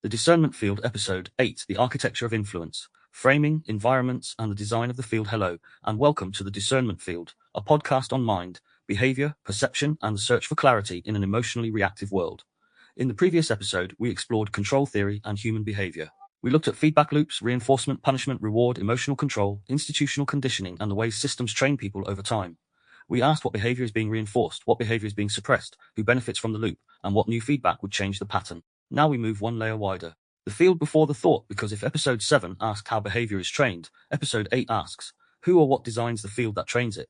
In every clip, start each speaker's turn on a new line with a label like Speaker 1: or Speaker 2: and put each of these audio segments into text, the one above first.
Speaker 1: The Discernment Field, Episode 8, The Architecture of Influence, Framing, Environments, and the Design of the Field. Hello, and welcome to the Discernment Field, a podcast on mind, behavior, perception, and the search for clarity in an emotionally reactive world. In the previous episode, we explored control theory and human behavior. We looked at feedback loops, reinforcement, punishment, reward, emotional control, institutional conditioning, and the ways systems train people over time. We asked what behavior is being reinforced, what behavior is being suppressed, who benefits from the loop, and what new feedback would change the pattern. Now we move one layer wider. The field before the thought, because if episode 7 asked how behavior is trained, episode 8 asks, who or what designs the field that trains it?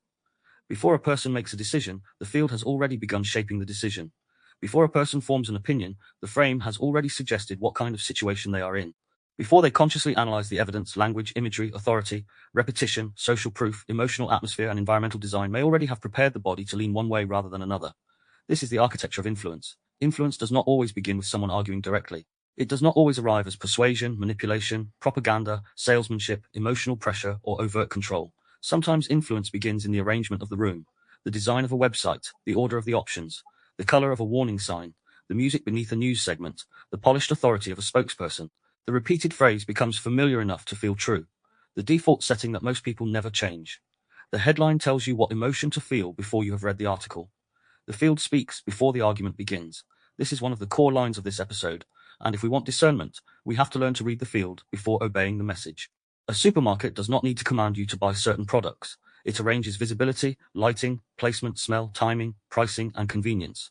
Speaker 1: Before a person makes a decision, the field has already begun shaping the decision. Before a person forms an opinion, the frame has already suggested what kind of situation they are in. Before they consciously analyze the evidence, language, imagery, authority, repetition, social proof, emotional atmosphere, and environmental design may already have prepared the body to lean one way rather than another. This is the architecture of influence. Influence does not always begin with someone arguing directly. It does not always arrive as persuasion, manipulation, propaganda, salesmanship, emotional pressure, or overt control. Sometimes influence begins in the arrangement of the room, the design of a website, the order of the options, the color of a warning sign, the music beneath a news segment, the polished authority of a spokesperson. The repeated phrase becomes familiar enough to feel true, the default setting that most people never change. The headline tells you what emotion to feel before you have read the article. The field speaks before the argument begins. This is one of the core lines of this episode, and if we want discernment, we have to learn to read the field before obeying the message. A supermarket does not need to command you to buy certain products. It arranges visibility, lighting, placement, smell, timing, pricing, and convenience.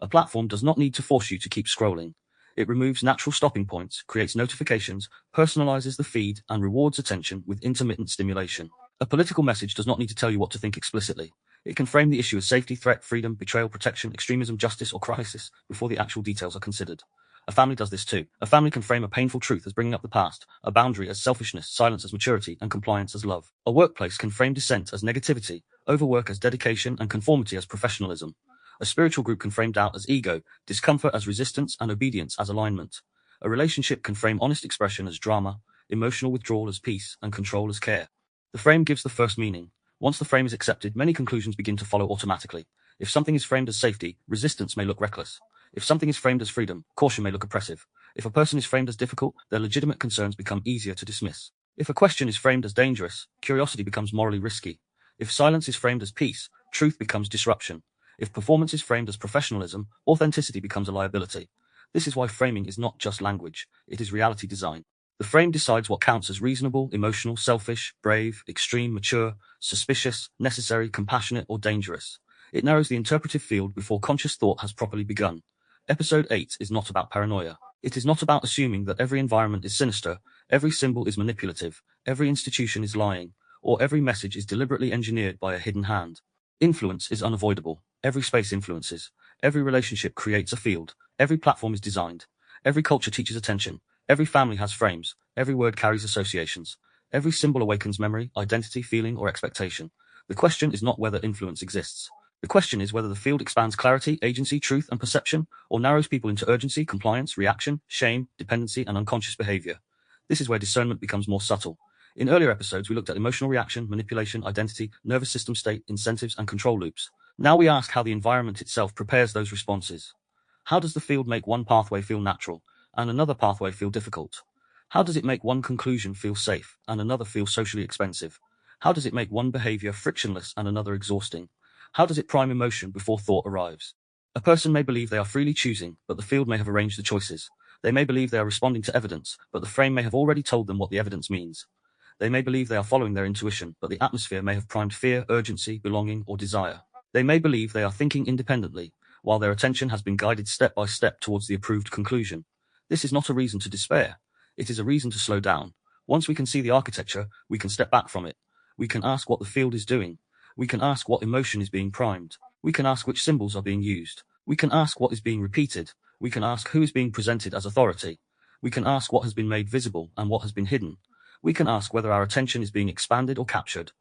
Speaker 1: A platform does not need to force you to keep scrolling. It removes natural stopping points, creates notifications, personalizes the feed, and rewards attention with intermittent stimulation. A political message does not need to tell you what to think explicitly. It can frame the issue as safety, threat, freedom, betrayal, protection, extremism, justice, or crisis before the actual details are considered. A family does this too. A family can frame a painful truth as bringing up the past, a boundary as selfishness, silence as maturity, and compliance as love. A workplace can frame dissent as negativity, overwork as dedication, and conformity as professionalism. A spiritual group can frame doubt as ego, discomfort as resistance, and obedience as alignment. A relationship can frame honest expression as drama, emotional withdrawal as peace, and control as care. The frame gives the first meaning. Once the frame is accepted, many conclusions begin to follow automatically. If something is framed as safety, resistance may look reckless. If something is framed as freedom, caution may look oppressive. If a person is framed as difficult, their legitimate concerns become easier to dismiss. If a question is framed as dangerous, curiosity becomes morally risky. If silence is framed as peace, truth becomes disruption. If performance is framed as professionalism, authenticity becomes a liability. This is why framing is not just language, it is reality design. The frame decides what counts as reasonable, emotional, selfish, brave, extreme, mature, suspicious, necessary, compassionate, or dangerous. It narrows the interpretive field before conscious thought has properly begun. Episode 8 is not about paranoia. It is not about assuming that every environment is sinister, every symbol is manipulative, every institution is lying, or every message is deliberately engineered by a hidden hand. Influence is unavoidable. Every space influences. Every relationship creates a field. Every platform is designed. Every culture teaches attention. Every family has frames. Every word carries associations. Every symbol awakens memory, identity, feeling, or expectation. The question is not whether influence exists. The question is whether the field expands clarity, agency, truth, and perception, or narrows people into urgency, compliance, reaction, shame, dependency, and unconscious behavior. This is where discernment becomes more subtle. In earlier episodes, we looked at emotional reaction, manipulation, identity, nervous system state, incentives, and control loops. Now we ask how the environment itself prepares those responses. How does the field make one pathway feel natural, and another pathway feel difficult? How does it make one conclusion feel safe, and another feel socially expensive? How does it make one behavior frictionless and another exhausting? How does it prime emotion before thought arrives? A person may believe they are freely choosing, but the field may have arranged the choices. They may believe they are responding to evidence, but the frame may have already told them what the evidence means. They may believe they are following their intuition, but the atmosphere may have primed fear, urgency, belonging, or desire. They may believe they are thinking independently, while their attention has been guided step by step towards the approved conclusion. This is not a reason to despair. It is a reason to slow down. Once we can see the architecture, we can step back from it. We can ask what the field is doing. We can ask what emotion is being primed. We can ask which symbols are being used. We can ask what is being repeated. We can ask who is being presented as authority. We can ask what has been made visible and what has been hidden. We can ask whether our attention is being expanded or captured.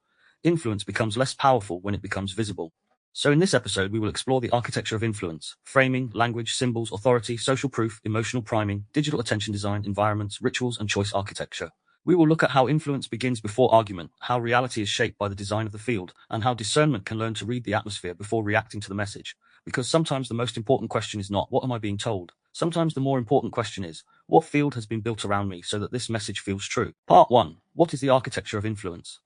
Speaker 1: Influence becomes less powerful when it becomes visible. So in this episode, we will explore the architecture of influence: framing, language, symbols, authority, social proof, emotional priming, digital attention design, environments, rituals, and choice architecture. We will look at how influence begins before argument, how reality is shaped by the design of the field, and how discernment can learn to read the atmosphere before reacting to the message. Because sometimes the most important question is not, what am I being told? Sometimes the more important question is, what field has been built around me so that this message feels true? Part 1. What is the architecture of influence?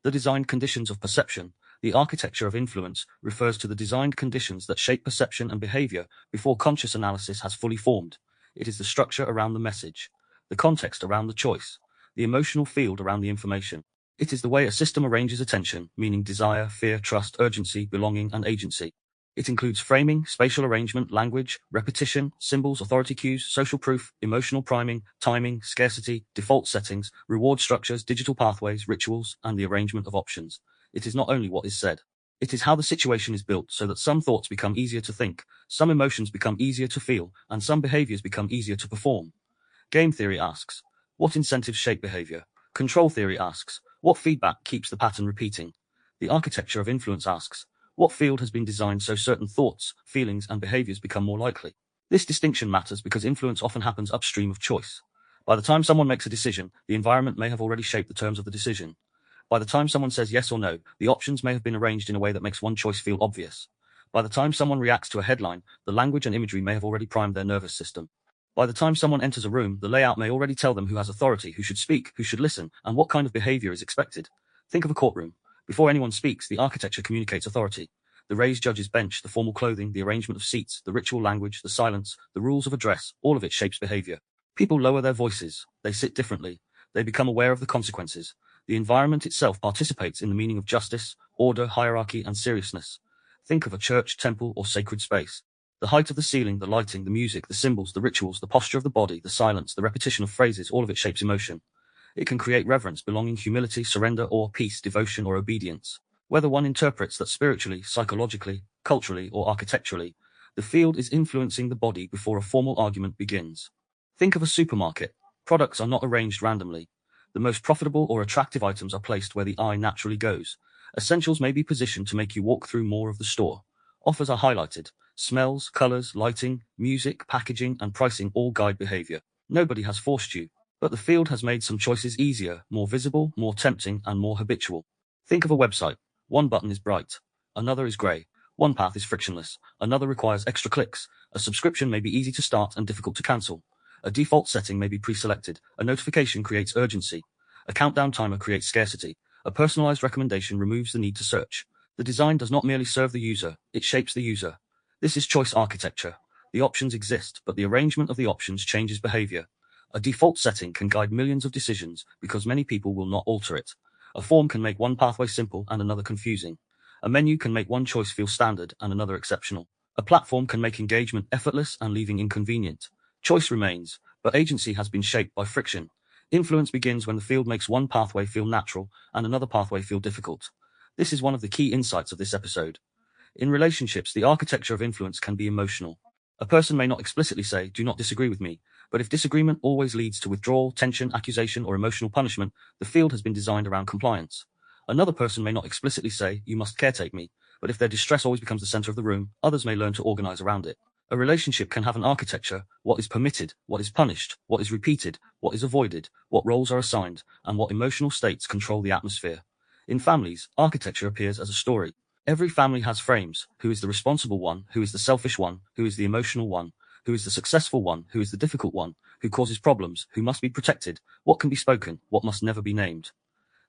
Speaker 1: The designed conditions of perception. The architecture of influence refers to the designed conditions that shape perception and behavior before conscious analysis has fully formed. It is the structure around the message, the context around the choice, the emotional field around the information. It is the way a system arranges attention, meaning desire, fear, trust, urgency, belonging, and agency. It includes framing, spatial arrangement, language, repetition, symbols, authority cues, social proof, emotional priming, timing, scarcity, default settings, reward structures, digital pathways, rituals, and the arrangement of options. It is not only what is said. It is how the situation is built so that some thoughts become easier to think, some emotions become easier to feel, and some behaviors become easier to perform. Game theory asks, what incentives shape behavior? Control theory asks, what feedback keeps the pattern repeating? The architecture of influence asks, what field has been designed so certain thoughts, feelings, and behaviors become more likely? This distinction matters because influence often happens upstream of choice. By the time someone makes a decision, the environment may have already shaped the terms of the decision. By the time someone says yes or no, the options may have been arranged in a way that makes one choice feel obvious. By the time someone reacts to a headline, the language and imagery may have already primed their nervous system. By the time someone enters a room, the layout may already tell them who has authority, who should speak, who should listen, and what kind of behavior is expected. Think of a courtroom. Before anyone speaks, the architecture communicates authority. The raised judge's bench, the formal clothing, the arrangement of seats, the ritual language, the silence, the rules of address, all of it shapes behavior. People lower their voices. They sit differently. They become aware of the consequences. The environment itself participates in the meaning of justice, order, hierarchy, and seriousness. Think of a church, temple, or sacred space. The height of the ceiling, the lighting, the music, the symbols, the rituals, the posture of the body, the silence, the repetition of phrases, all of it shapes emotion. It can create reverence, belonging, humility, surrender, awe, peace, devotion, or obedience. Whether one interprets that spiritually, psychologically, culturally, or architecturally, the field is influencing the body before a formal argument begins. Think of a supermarket. Products are not arranged randomly. The most profitable or attractive items are placed where the eye naturally goes. Essentials may be positioned to make you walk through more of the store. Offers are highlighted. Smells, colors, lighting, music, packaging, and pricing all guide behavior. Nobody has forced you, but the field has made some choices easier, more visible, more tempting, and more habitual. Think of a website. One button is bright, another is gray. One path is frictionless, another requires extra clicks. A subscription may be easy to start and difficult to cancel. A default setting may be pre-selected. A notification creates urgency. A countdown timer creates scarcity. A personalized recommendation removes the need to search. The design does not merely serve the user, it shapes the user. This is choice architecture. The options exist, but the arrangement of the options changes behavior. A default setting can guide millions of decisions because many people will not alter it. A form can make one pathway simple and another confusing. A menu can make one choice feel standard and another exceptional. A platform can make engagement effortless and leaving inconvenient. Choice remains, but agency has been shaped by friction. Influence begins when the field makes one pathway feel natural and another pathway feel difficult. This is one of the key insights of this episode. In relationships, the architecture of influence can be emotional. A person may not explicitly say, "Do not disagree with me," but if disagreement always leads to withdrawal, tension, accusation, or emotional punishment, the field has been designed around compliance. Another person may not explicitly say, "You must caretake me," but if their distress always becomes the center of the room, others may learn to organize around it. A relationship can have an architecture: what is permitted, what is punished, what is repeated, what is avoided, what roles are assigned, and what emotional states control the atmosphere. In families, architecture appears as a story. Every family has frames: who is the responsible one, who is the selfish one, who is the emotional one, who is the successful one, who is the difficult one, who causes problems, who must be protected, what can be spoken, what must never be named.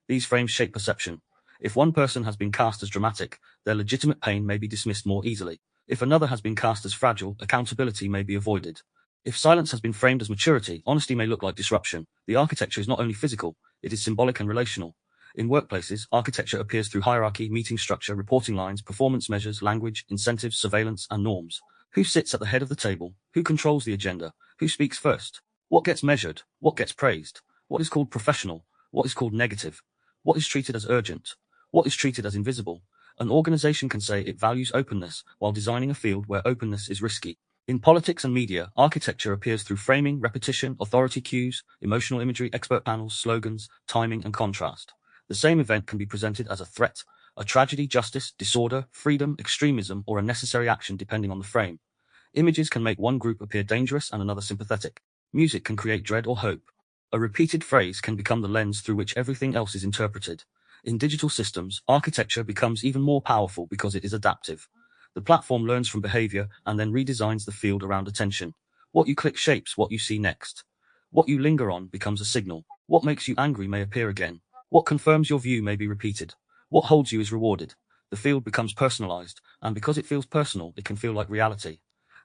Speaker 1: These frames shape perception. If one person has been cast as dramatic, their legitimate pain may be dismissed more easily. If another has been cast as fragile, accountability may be avoided. If silence has been framed as maturity, honesty may look like disruption. The architecture is not only physical, it is symbolic and relational. In workplaces, architecture appears through hierarchy, meeting structure, reporting lines, performance measures, language, incentives, surveillance, and norms. Who sits at the head of the table? Who controls the agenda? Who speaks first? What gets measured? What gets praised? What is called professional? What is called negative? What is treated as urgent? What is treated as invisible? An organization can say it values openness while designing a field where openness is risky. In politics and media, architecture appears through framing, repetition, authority cues, emotional imagery, expert panels, slogans, timing, and contrast. The same event can be presented as a threat, a tragedy, justice, disorder, freedom, extremism, or a necessary action depending on the frame. Images can make one group appear dangerous and another sympathetic. Music can create dread or hope. A repeated phrase can become the lens through which everything else is interpreted. In digital systems, architecture becomes even more powerful because it is adaptive. The platform learns from behavior and then redesigns the field around attention. What you click shapes what you see next. What you linger on becomes a signal. What makes you angry may appear again. What confirms your view may be repeated. What holds you is rewarded. The field becomes personalized, and because it feels personal, it can feel like reality.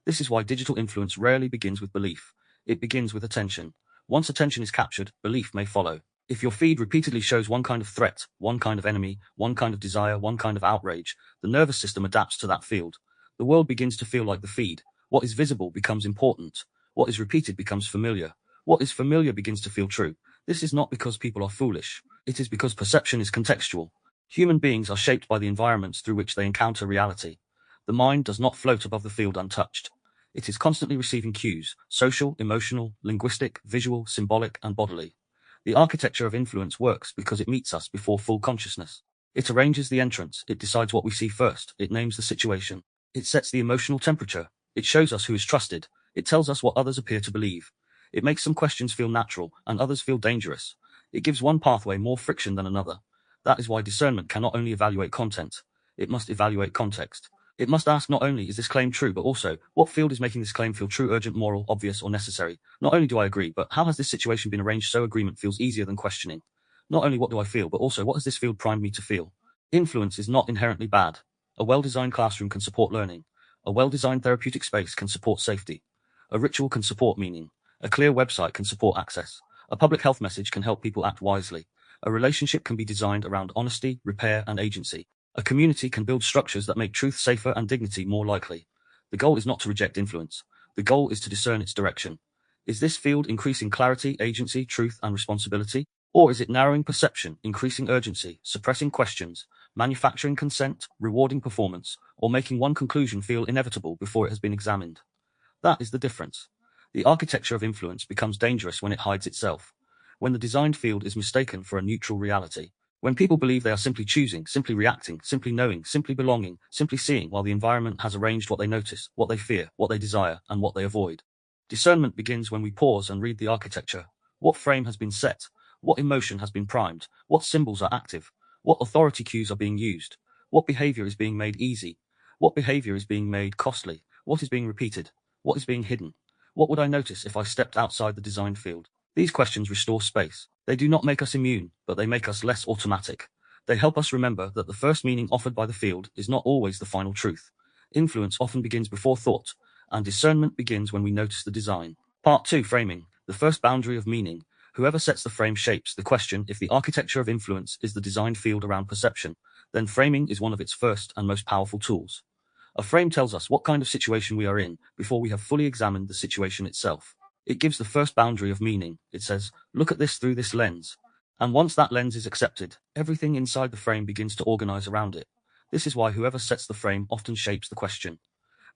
Speaker 1: This is why digital influence rarely begins with belief. It begins with attention. Once attention is captured, belief may follow. If your feed repeatedly shows one kind of threat, one kind of enemy, one kind of desire, one kind of outrage, the nervous system adapts to that field. The world begins to feel like the feed. What is visible becomes important. What is repeated becomes familiar. What is familiar begins to feel true. This is not because people are foolish. It is because perception is contextual. Human beings are shaped by the environments through which they encounter reality. The mind does not float above the field untouched. It is constantly receiving cues, social, emotional, linguistic, visual, symbolic, and bodily. The architecture of influence works because it meets us before full consciousness. It arranges the entrance, it decides what we see first, it names the situation. It sets the emotional temperature. It shows us who is trusted. It tells us what others appear to believe. It makes some questions feel natural, and others feel dangerous. It gives one pathway more friction than another. That is why discernment cannot only evaluate content. It must evaluate context. It must ask not only is this claim true, but also, what field is making this claim feel true, urgent, moral, obvious, or necessary? Not only do I agree, but how has this situation been arranged so agreement feels easier than questioning? Not only what do I feel, but also what has this field primed me to feel? Influence is not inherently bad. A well-designed classroom can support learning. A well-designed therapeutic space can support safety. A ritual can support meaning. A clear website can support access. A public health message can help people act wisely. A relationship can be designed around honesty, repair, and agency. A community can build structures that make truth safer and dignity more likely. The goal is not to reject influence. The goal is to discern its direction. Is this field increasing clarity, agency, truth, and responsibility? Or is it narrowing perception, increasing urgency, suppressing questions, manufacturing consent, rewarding performance, or making one conclusion feel inevitable before it has been examined? That is the difference. The architecture of influence becomes dangerous when it hides itself. When the designed field is mistaken for a neutral reality. When people believe they are simply choosing, simply reacting, simply knowing, simply belonging, simply seeing, while the environment has arranged what they notice, what they fear, what they desire, and what they avoid. Discernment begins when we pause and read the architecture. What frame has been set? What emotion has been primed? What symbols are active? What authority cues are being used? What behavior is being made easy? What behavior is being made costly? What is being repeated? What is being hidden? What would I notice if I stepped outside the designed field? These questions restore space. They do not make us immune, but they make us less automatic. They help us remember that the first meaning offered by the field is not always the final truth. Influence often begins before thought, and discernment begins when we notice the design. Part 2: Framing. The first boundary of meaning. Whoever sets the frame shapes the question. If the architecture of influence is the designed field around perception, then framing is one of its first and most powerful tools. A frame tells us what kind of situation we are in before we have fully examined the situation itself. It gives the first boundary of meaning. It says, look at this through this lens. And once that lens is accepted, everything inside the frame begins to organize around it. This is why whoever sets the frame often shapes the question.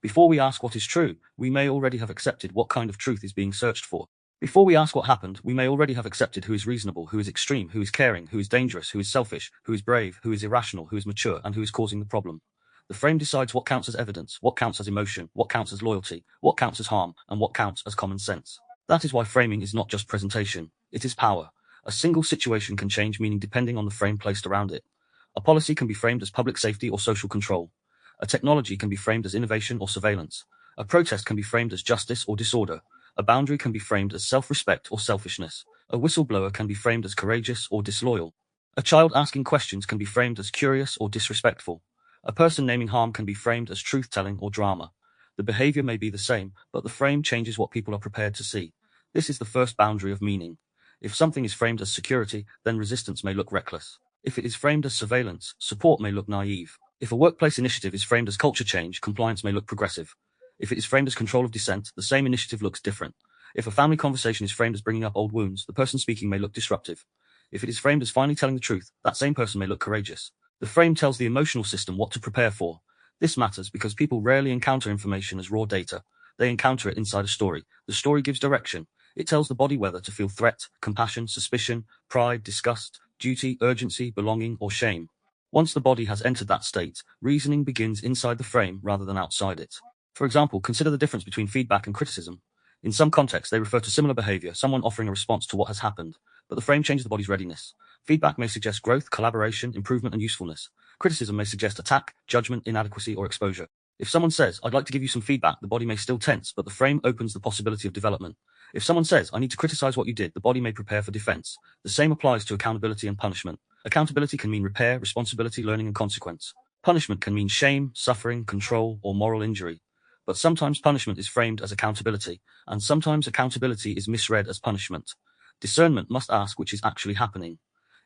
Speaker 1: Before we ask what is true, we may already have accepted what kind of truth is being searched for. Before we ask what happened, we may already have accepted who is reasonable, who is extreme, who is caring, who is dangerous, who is selfish, who is brave, who is irrational, who is mature, and who is causing the problem. The frame decides what counts as evidence, what counts as emotion, what counts as loyalty, what counts as harm, and what counts as common sense. That is why framing is not just presentation, it is power. A single situation can change meaning depending on the frame placed around it. A policy can be framed as public safety or social control. A technology can be framed as innovation or surveillance. A protest can be framed as justice or disorder. A boundary can be framed as self-respect or selfishness. A whistleblower can be framed as courageous or disloyal. A child asking questions can be framed as curious or disrespectful. A person naming harm can be framed as truth-telling or drama. The behavior may be the same, but the frame changes what people are prepared to see. This is the first boundary of meaning. If something is framed as security, then resistance may look reckless. If it is framed as surveillance, support may look naive. If a workplace initiative is framed as culture change, compliance may look progressive. If it is framed as control of dissent, the same initiative looks different. If a family conversation is framed as bringing up old wounds, the person speaking may look disruptive. If it is framed as finally telling the truth, that same person may look courageous. The frame tells the emotional system what to prepare for. This matters because people rarely encounter information as raw data. They encounter it inside a story. The story gives direction. It tells the body whether to feel threat, compassion, suspicion, pride, disgust, duty, urgency, belonging, or shame. Once the body has entered that state, reasoning begins inside the frame rather than outside it. For example, consider the difference between feedback and criticism. In some contexts, they refer to similar behavior, someone offering a response to what has happened, but the frame changes the body's readiness. Feedback may suggest growth, collaboration, improvement, and usefulness. Criticism may suggest attack, judgment, inadequacy, or exposure. If someone says, I'd like to give you some feedback, the body may still tense, but the frame opens the possibility of development. If someone says, I need to criticize what you did, the body may prepare for defense. The same applies to accountability and punishment. Accountability can mean repair, responsibility, learning, and consequence. Punishment can mean shame, suffering, control, or moral injury. But sometimes punishment is framed as accountability, and sometimes accountability is misread as punishment. Discernment must ask which is actually happening.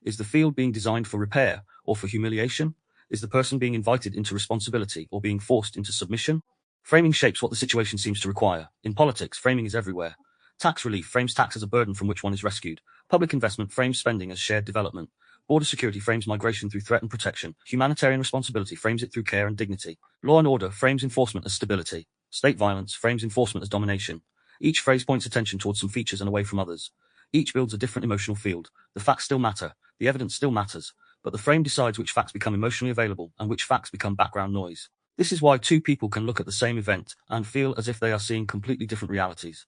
Speaker 1: Is the field being designed for repair or for humiliation? Is the person being invited into responsibility or being forced into submission? Framing shapes what the situation seems to require. In politics, framing is everywhere. Tax relief frames tax as a burden from which one is rescued. Public investment frames spending as shared development. Border security frames migration through threat and protection. Humanitarian responsibility frames it through care and dignity. Law and order frames enforcement as stability. State violence frames enforcement as domination. Each phrase points attention towards some features and away from others. Each builds a different emotional field. The facts still matter. The evidence still matters. But the frame decides which facts become emotionally available and which facts become background noise. This is why two people can look at the same event and feel as if they are seeing completely different realities.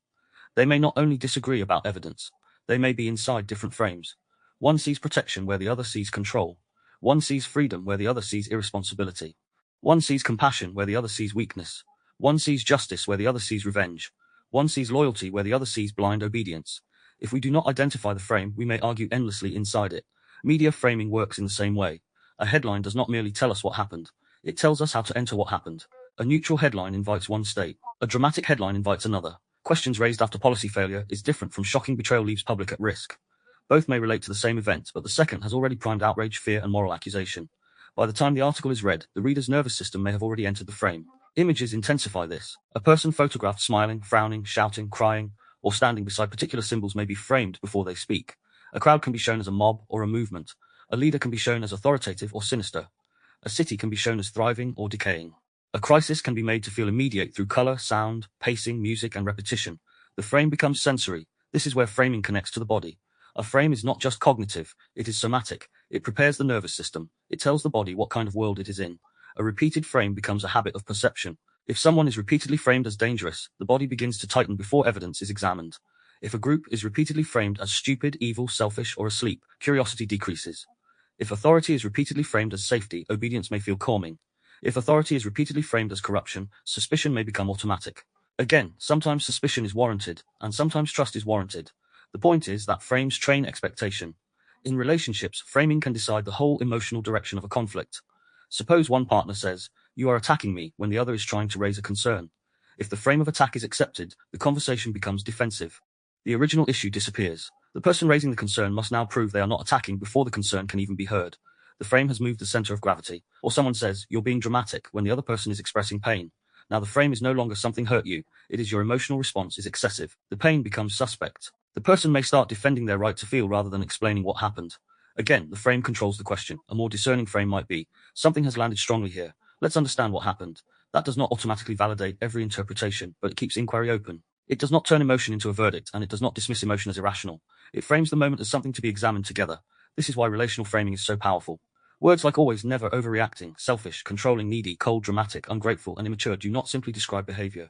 Speaker 1: They may not only disagree about evidence, they may be inside different frames. One sees protection where the other sees control. One sees freedom where the other sees irresponsibility. One sees compassion where the other sees weakness. One sees justice where the other sees revenge. One sees loyalty where the other sees blind obedience. If we do not identify the frame, we may argue endlessly inside it. Media framing works in the same way. A headline does not merely tell us what happened. It tells us how to enter what happened. A neutral headline invites one state. A dramatic headline invites another. Questions raised after policy failure is different from shocking betrayal leaves public at risk. Both may relate to the same event, but the second has already primed outrage, fear, and moral accusation. By the time the article is read, the reader's nervous system may have already entered the frame. Images intensify this. A person photographed smiling, frowning, shouting, crying, or standing beside particular symbols may be framed before they speak. A crowd can be shown as a mob or a movement. A leader can be shown as authoritative or sinister. A city can be shown as thriving or decaying. A crisis can be made to feel immediate through color, sound, pacing, music, and repetition. The frame becomes sensory. This is where framing connects to the body. A frame is not just cognitive, it is somatic. It prepares the nervous system. It tells the body what kind of world it is in. A repeated frame becomes a habit of perception. If someone is repeatedly framed as dangerous, the body begins to tighten before evidence is examined. If a group is repeatedly framed as stupid, evil, selfish, or asleep, curiosity decreases. If authority is repeatedly framed as safety, obedience may feel calming. If authority is repeatedly framed as corruption, suspicion may become automatic. Again, sometimes suspicion is warranted, and sometimes trust is warranted. The point is that frames train expectation. In relationships, framing can decide the whole emotional direction of a conflict. Suppose one partner says, "You are attacking me," when the other is trying to raise a concern. If the frame of attack is accepted, the conversation becomes defensive. The original issue disappears. The person raising the concern must now prove they are not attacking before the concern can even be heard. The frame has moved the center of gravity. Or someone says, "You're being dramatic," when the other person is expressing pain. Now the frame is no longer something hurt you. It is your emotional response is excessive. The pain becomes suspect. The person may start defending their right to feel rather than explaining what happened. Again, the frame controls the question. A more discerning frame might be, "Something has landed strongly here. Let's understand what happened." That does not automatically validate every interpretation, but it keeps inquiry open. It does not turn emotion into a verdict, and it does not dismiss emotion as irrational. It frames the moment as something to be examined together. This is why relational framing is so powerful. Words like always, never, overreacting, selfish, controlling, needy, cold, dramatic, ungrateful, and immature do not simply describe behavior.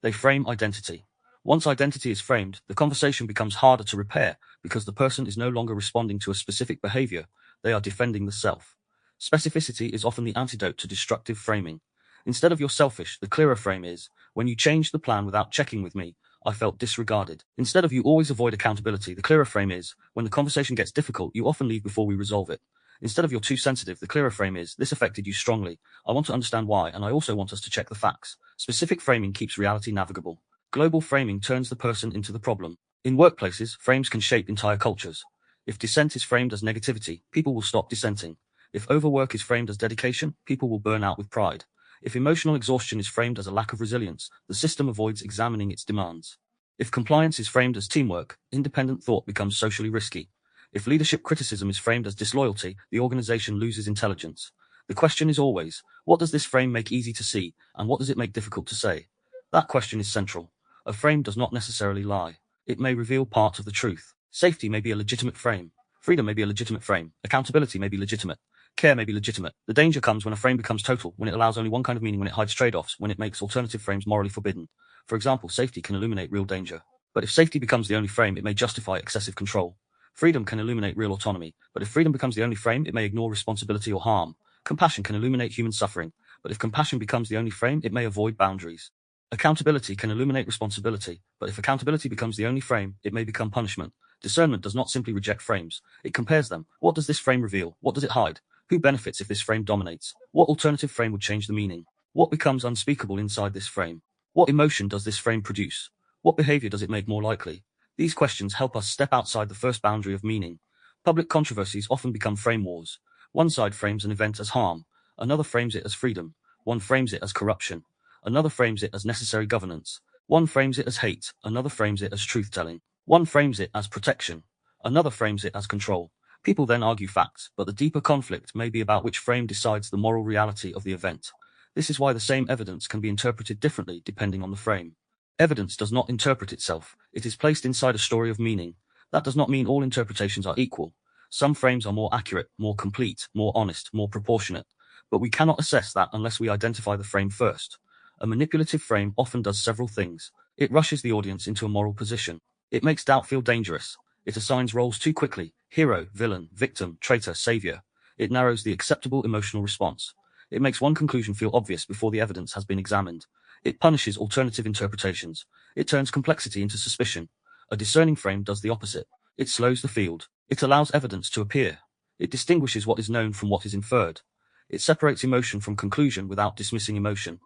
Speaker 1: They frame identity. Once identity is framed, the conversation becomes harder to repair because the person is no longer responding to a specific behavior, they are defending the self. Specificity is often the antidote to destructive framing. Instead of "you're selfish," the clearer frame is, "When you changed the plan without checking with me, I felt disregarded." Instead of "you always avoid accountability," the clearer frame is, "When the conversation gets difficult, you often leave before we resolve it." Instead of "you're too sensitive," the clearer frame is, "This affected you strongly. I want to understand why, and I also want us to check the facts." Specific framing keeps reality navigable. Global framing turns the person into the problem. In workplaces, frames can shape entire cultures. If dissent is framed as negativity, people will stop dissenting. If overwork is framed as dedication, people will burn out with pride. If emotional exhaustion is framed as a lack of resilience, the system avoids examining its demands. If compliance is framed as teamwork, independent thought becomes socially risky. If leadership criticism is framed as disloyalty, the organization loses intelligence. The question is always, what does this frame make easy to see, and what does it make difficult to say? That question is central. A frame does not necessarily lie. It may reveal part of the truth. Safety may be a legitimate frame. Freedom may be a legitimate frame. Accountability may be legitimate. Care may be legitimate. The danger comes when a frame becomes total, when it allows only one kind of meaning, when it hides trade-offs, when it makes alternative frames morally forbidden. For example, safety can illuminate real danger. But if safety becomes the only frame, it may justify excessive control. Freedom can illuminate real autonomy. But if freedom becomes the only frame, it may ignore responsibility or harm. Compassion can illuminate human suffering. but if compassion becomes the only frame, it may avoid boundaries. Accountability can illuminate responsibility, but if accountability becomes the only frame, it may become punishment. Discernment does not simply reject frames, it compares them. What does this frame reveal? What does it hide? Who benefits if this frame dominates? What alternative frame would change the meaning? What becomes unspeakable inside this frame? What emotion does this frame produce? What behavior does it make more likely? These questions help us step outside the first boundary of meaning. Public controversies often become frame wars. One side frames an event as harm, another frames it as freedom, one frames it as corruption, another frames it as necessary governance, one frames it as hate, another frames it as truth-telling, one frames it as protection, another frames it as control. People then argue facts, but the deeper conflict may be about which frame decides the moral reality of the event. This is why the same evidence can be interpreted differently depending on the frame. Evidence does not interpret itself, it is placed inside a story of meaning. That does not mean all interpretations are equal. Some frames are more accurate, more complete, more honest, more proportionate. But we cannot assess that unless we identify the frame first. A manipulative frame often does several things. It rushes the audience into a moral position. It makes doubt feel dangerous. It assigns roles too quickly: hero, villain, victim, traitor, savior. It narrows the acceptable emotional response. It makes one conclusion feel obvious before the evidence has been examined. It punishes alternative interpretations. It turns complexity into suspicion. A discerning frame does the opposite. It slows the field. It allows evidence to appear. It distinguishes what is known from what is inferred. It separates emotion from conclusion without dismissing emotion.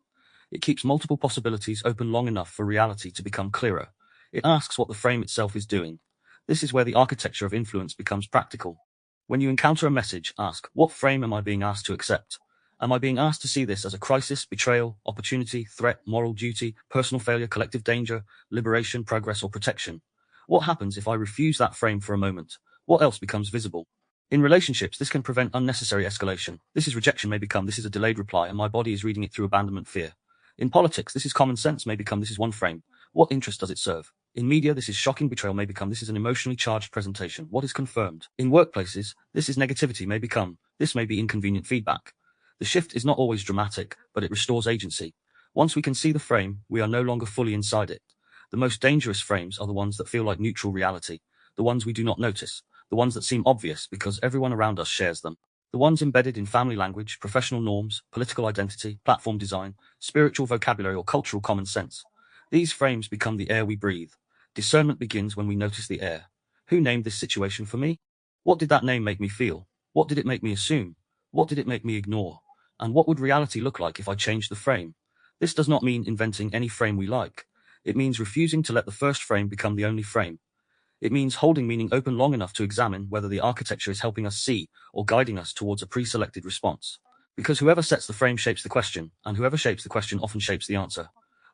Speaker 1: It keeps multiple possibilities open long enough for reality to become clearer. It asks what the frame itself is doing. This is where the architecture of influence becomes practical. When you encounter a message, ask, what frame am I being asked to accept? Am I being asked to see this as a crisis, betrayal, opportunity, threat, moral duty, personal failure, collective danger, liberation, progress, or protection? What happens if I refuse that frame for a moment? What else becomes visible? In relationships, this can prevent unnecessary escalation. This is rejection may become this is a delayed reply and my body is reading it through abandonment fear. In politics, this is common sense may become this is one frame. What interest does it serve? In media, this is shocking betrayal may become this is an emotionally charged presentation. What is confirmed? In workplaces, this is negativity may become this may be inconvenient feedback. The shift is not always dramatic, but it restores agency. Once we can see the frame, we are no longer fully inside it. The most dangerous frames are the ones that feel like neutral reality, the ones we do not notice, the ones that seem obvious because everyone around us shares them, the ones embedded in family language, professional norms, political identity, platform design, spiritual vocabulary, or cultural common sense. These frames become the air we breathe. Discernment begins when we notice the air. Who named this situation for me? What did that name make me feel? What did it make me assume? What did it make me ignore? And what would reality look like if I changed the frame? This does not mean inventing any frame we like. It means refusing to let the first frame become the only frame. It means holding meaning open long enough to examine whether the architecture is helping us see or guiding us towards a pre-selected response. Because whoever sets the frame shapes the question, and whoever shapes the question often shapes the answer.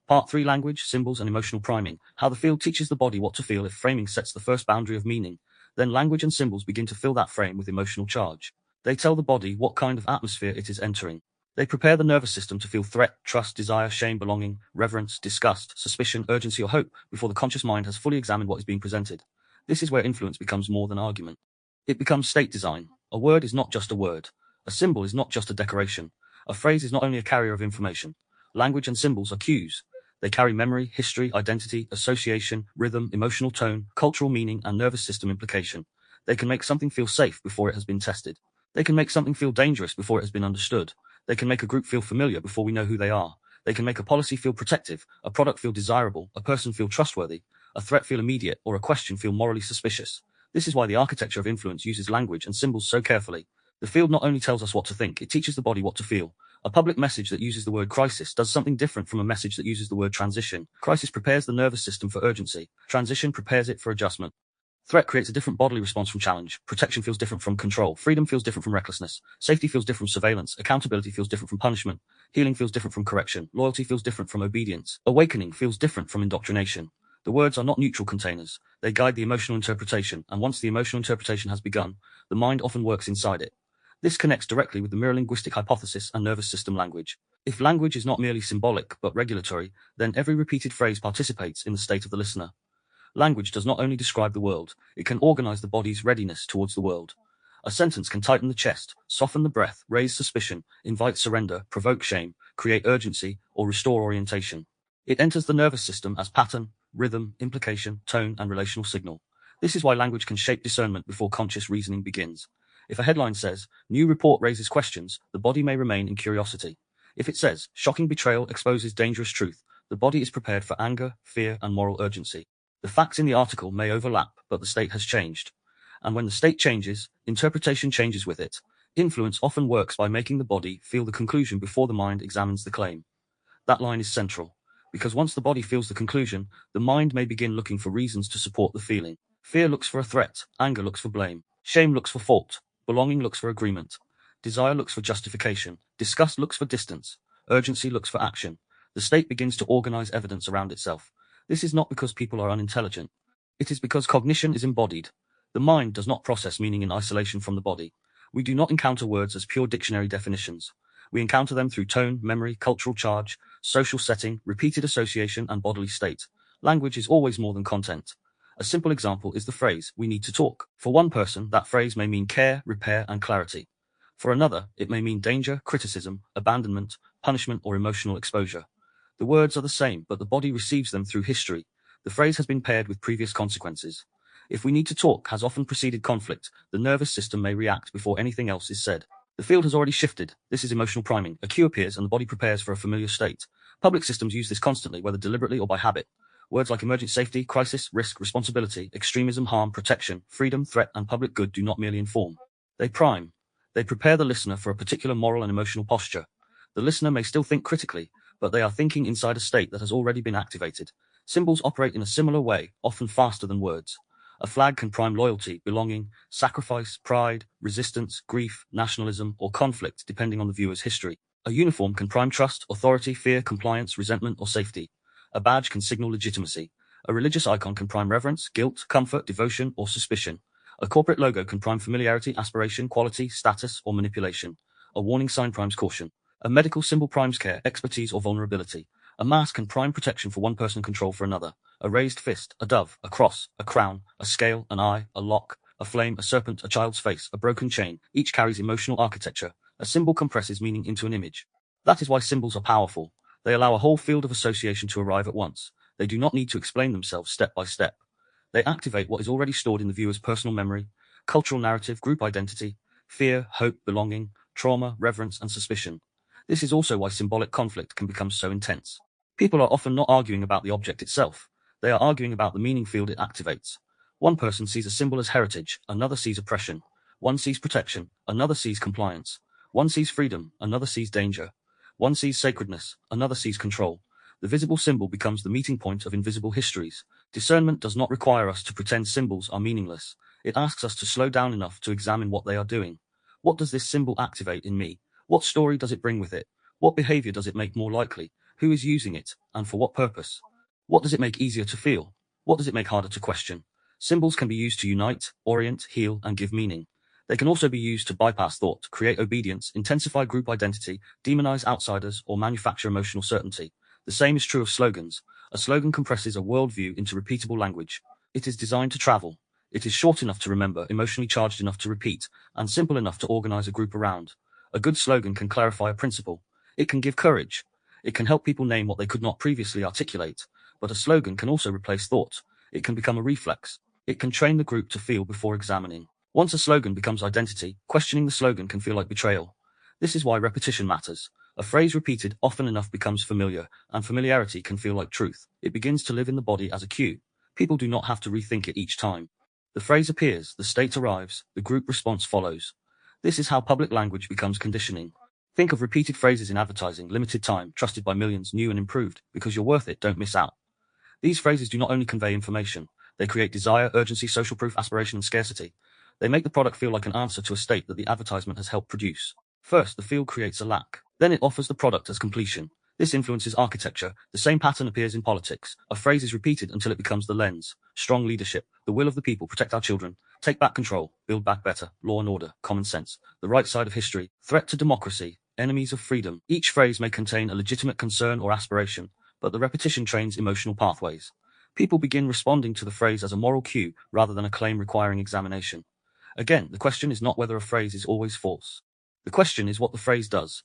Speaker 1: Part 3: Language, Symbols, and Emotional Priming. How the field teaches the body what to feel. If framing sets the first boundary of meaning, then language and symbols begin to fill that frame with emotional charge. They tell the body what kind of atmosphere it is entering. They prepare the nervous system to feel threat, trust, desire, shame, belonging, reverence, disgust, suspicion, urgency, or hope before the conscious mind has fully examined what is being presented. This is where influence becomes more than argument. It becomes state design. A word is not just a word. A symbol is not just a decoration. A phrase is not only a carrier of information. Language and symbols are cues. They carry memory, history, identity, association, rhythm, emotional tone, cultural meaning, and nervous system implication. They can make something feel safe before it has been tested. They can make something feel dangerous before it has been understood. They can make a group feel familiar before we know who they are. They can make a policy feel protective, a product feel desirable, a person feel trustworthy, a threat feel immediate, or a question feel morally suspicious. This is why the architecture of influence uses language and symbols so carefully. The field not only tells us what to think, it teaches the body what to feel. A public message that uses the word crisis does something different from a message that uses the word transition. Crisis prepares the nervous system for urgency. Transition prepares it for adjustment. Threat creates a different bodily response from challenge. Protection feels different from control. Freedom feels different from recklessness. Safety feels different from surveillance. Accountability feels different from punishment. Healing feels different from correction. Loyalty feels different from obedience. Awakening feels different from indoctrination. The words are not neutral containers. They guide the emotional interpretation, and once the emotional interpretation has begun, the mind often works inside it. This connects directly with the mirror linguistic hypothesis and nervous system language. If language is not merely symbolic but regulatory, then every repeated phrase participates in the state of the listener. Language does not only describe the world, it can organize the body's readiness towards the world. A sentence can tighten the chest, soften the breath, raise suspicion, invite surrender, provoke shame, create urgency, or restore orientation. It enters the nervous system as pattern, rhythm, implication, tone, and relational signal. This is why language can shape discernment before conscious reasoning begins. If a headline says, "New report raises questions," the body may remain in curiosity. If it says, shocking betrayal exposes dangerous truth, the body is prepared for anger, fear, and moral urgency. The facts in the article may overlap, but the state has changed. And when the state changes, interpretation changes with it. Influence often works by making the body feel the conclusion before the mind examines the claim. That line is central, because once the body feels the conclusion, the mind may begin looking for reasons to support the feeling. Fear looks for a threat, anger looks for blame, shame looks for fault, belonging looks for agreement, desire looks for justification, disgust looks for distance, urgency looks for action. The state begins to organize evidence around itself. This is not because people are unintelligent. It is because cognition is embodied. The mind does not process meaning in isolation from the body. We do not encounter words as pure dictionary definitions. We encounter them through tone, memory, cultural charge, social setting, repeated association, and bodily state. Language is always more than content. A simple example is the phrase, we need to talk. For one person, that phrase may mean care, repair, and clarity. For another, it may mean danger, criticism, abandonment, punishment, or emotional exposure. The words are the same, but the body receives them through history. The phrase has been paired with previous consequences. If we need to talk has often preceded conflict, the nervous system may react before anything else is said. The field has already shifted. This is emotional priming. A cue appears and the body prepares for a familiar state. Public systems use this constantly, whether deliberately or by habit. Words like emergent safety, crisis, risk, responsibility, extremism, harm, protection, freedom, threat, and public good do not merely inform. They prime. They prepare the listener for a particular moral and emotional posture. The listener may still think critically, but they are thinking inside a state that has already been activated. Symbols operate in a similar way, often faster than words. A flag can prime loyalty, belonging, sacrifice, pride, resistance, grief, nationalism, or conflict, depending on the viewer's history. A uniform can prime trust, authority, fear, compliance, resentment, or safety. A badge can signal legitimacy. A religious icon can prime reverence, guilt, comfort, devotion, or suspicion. A corporate logo can prime familiarity, aspiration, quality, status, or manipulation. A warning sign primes caution. A medical symbol primes care, expertise, or vulnerability. A mask can prime protection for one person, control for another. A raised fist, a dove, a cross, a crown, a scale, an eye, a lock, a flame, a serpent, a child's face, a broken chain. Each carries emotional architecture. A symbol compresses meaning into an image. That is why symbols are powerful. They allow a whole field of association to arrive at once. They do not need to explain themselves step by step. They activate what is already stored in the viewer's personal memory, cultural narrative, group identity, fear, hope, belonging, trauma, reverence, and suspicion. This is also why symbolic conflict can become so intense. People are often not arguing about the object itself. They are arguing about the meaning field it activates. One person sees a symbol as heritage, another sees oppression. One sees protection, another sees compliance. One sees freedom, another sees danger. One sees sacredness, another sees control. The visible symbol becomes the meeting point of invisible histories. Discernment does not require us to pretend symbols are meaningless. It asks us to slow down enough to examine what they are doing. What does this symbol activate in me? What story does it bring with it? What behavior does it make more likely? Who is using it, and for what purpose? What does it make easier to feel? What does it make harder to question? Symbols can be used to unite, orient, heal, and give meaning. They can also be used to bypass thought, create obedience, intensify group identity, demonize outsiders, or manufacture emotional certainty. The same is true of slogans. A slogan compresses a worldview into repeatable language. It is designed to travel. It is short enough to remember, emotionally charged enough to repeat, and simple enough to organize a group around. A good slogan can clarify a principle. It can give courage. It can help people name what they could not previously articulate. But a slogan can also replace thought. It can become a reflex. It can train the group to feel before examining. Once a slogan becomes identity, questioning the slogan can feel like betrayal. This is why repetition matters. A phrase repeated often enough becomes familiar, and familiarity can feel like truth. It begins to live in the body as a cue. People do not have to rethink it each time. The phrase appears, the state arrives, the group response follows. This is how public language becomes conditioning. Think of repeated phrases in advertising, limited time, trusted by millions, new and improved, because you're worth it, don't miss out. These phrases do not only convey information, they create desire, urgency, social proof, aspiration, and scarcity. They make the product feel like an answer to a state that the advertisement has helped produce. First, the field creates a lack. Then it offers the product as completion. This influences architecture. The same pattern appears in politics. A phrase is repeated until it becomes the lens. Strong leadership, the will of the people, protect our children, take back control, build back better, law and order, common sense, the right side of history, threat to democracy, enemies of freedom. Each phrase may contain a legitimate concern or aspiration, but the repetition trains emotional pathways. People begin responding to the phrase as a moral cue rather than a claim requiring examination. Again, the question is not whether a phrase is always false. The question is what the phrase does.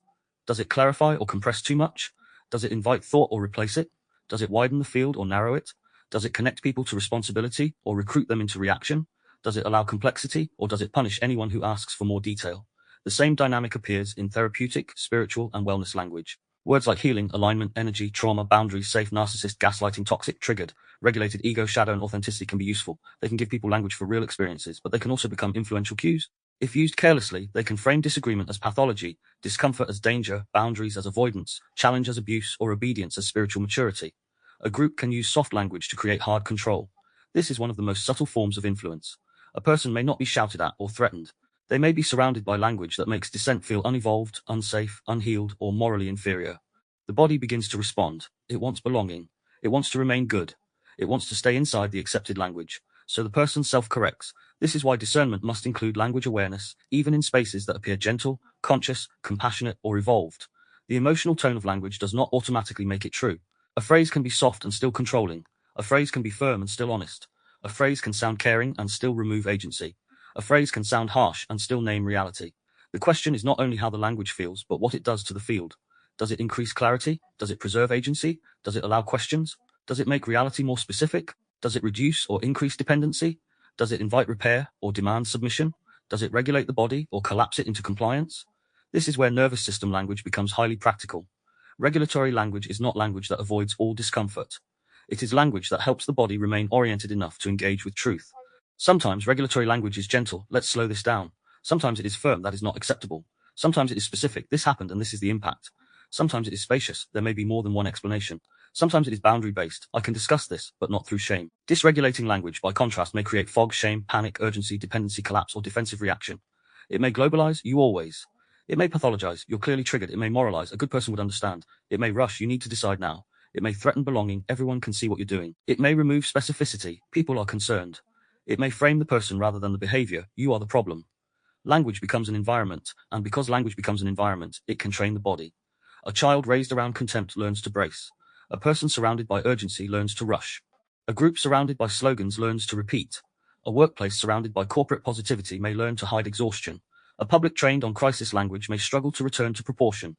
Speaker 1: Does it clarify or compress too much? Does it invite thought or replace it? Does it widen the field or narrow it? Does it connect people to responsibility or recruit them into reaction? Does it allow complexity or does it punish anyone who asks for more detail? The same dynamic appears in therapeutic, spiritual, and wellness language. Words like healing, alignment, energy, trauma, boundaries, safe, narcissist, gaslighting, toxic, triggered, regulated, ego, shadow, and authenticity can be useful. They can give people language for real experiences, but they can also become influential cues. If used carelessly, they can frame disagreement as pathology, discomfort as danger, boundaries as avoidance, challenge as abuse, or obedience as spiritual maturity. A group can use soft language to create hard control. This is one of the most subtle forms of influence. A person may not be shouted at or threatened. They may be surrounded by language that makes dissent feel unevolved, unsafe, unhealed, or morally inferior. The body begins to respond. It wants belonging. It wants to remain good. It wants to stay inside the accepted language. So the person self-corrects. This is why discernment must include language awareness, even in spaces that appear gentle, conscious, compassionate, or evolved. The emotional tone of language does not automatically make it true. A phrase can be soft and still controlling. A phrase can be firm and still honest. A phrase can sound caring and still remove agency. A phrase can sound harsh and still name reality. The question is not only how the language feels, but what it does to the field. Does it increase clarity? Does it preserve agency? Does it allow questions? Does it make reality more specific? Does it reduce or increase dependency? Does it invite repair or demand submission? Does it regulate the body or collapse it into compliance? This is where nervous system language becomes highly practical. Regulatory language is not language that avoids all discomfort. It is language that helps the body remain oriented enough to engage with truth. Sometimes regulatory language is gentle, let's slow this down. Sometimes it is firm, that is not acceptable. Sometimes it is specific, this happened and this is the impact. Sometimes it is spacious, there may be more than one explanation. Sometimes it is boundary-based, I can discuss this, but not through shame. Dysregulating language, by contrast, may create fog, shame, panic, urgency, dependency, collapse, or defensive reaction. It may globalize, you always. It may pathologize, you're clearly triggered. It may moralize, a good person would understand. It may rush, you need to decide now. It may threaten belonging, everyone can see what you're doing. It may remove specificity, people are concerned. It may frame the person rather than the behavior, you are the problem. Language becomes an environment, and because language becomes an environment, it can train the body. A child raised around contempt learns to brace. A person surrounded by urgency learns to rush. A group surrounded by slogans learns to repeat. A workplace surrounded by corporate positivity may learn to hide exhaustion. A public trained on crisis language may struggle to return to proportion.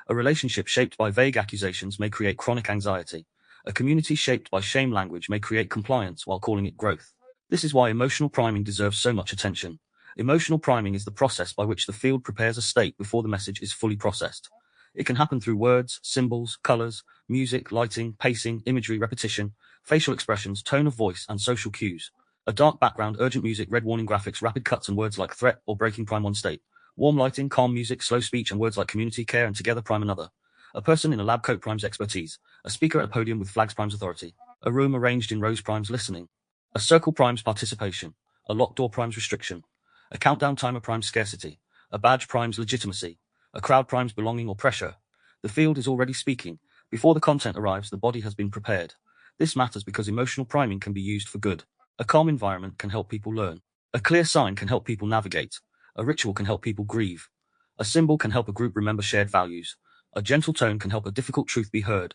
Speaker 1: A relationship shaped by vague accusations may create chronic anxiety. A community shaped by shame language may create compliance while calling it growth. This is why emotional priming deserves so much attention. Emotional priming is the process by which the field prepares a state before the message is fully processed. It can happen through words, symbols, colors, music, lighting, pacing, imagery, repetition, facial expressions, tone of voice, and social cues. A dark background, urgent music, red warning graphics, rapid cuts, and words like threat or breaking prime one state. Warm lighting, calm music, slow speech, and words like community, care, and together prime another. A person in a lab coat primes expertise. A speaker at a podium with flags primes authority. A room arranged in rows primes listening. A circle primes participation. A locked door primes restriction. A countdown timer primes scarcity. A badge primes legitimacy. A crowd primes belonging or pressure. The field is already speaking. Before the content arrives, the body has been prepared. This matters because emotional priming can be used for good. A calm environment can help people learn. A clear sign can help people navigate. A ritual can help people grieve. A symbol can help a group remember shared values. A gentle tone can help a difficult truth be heard.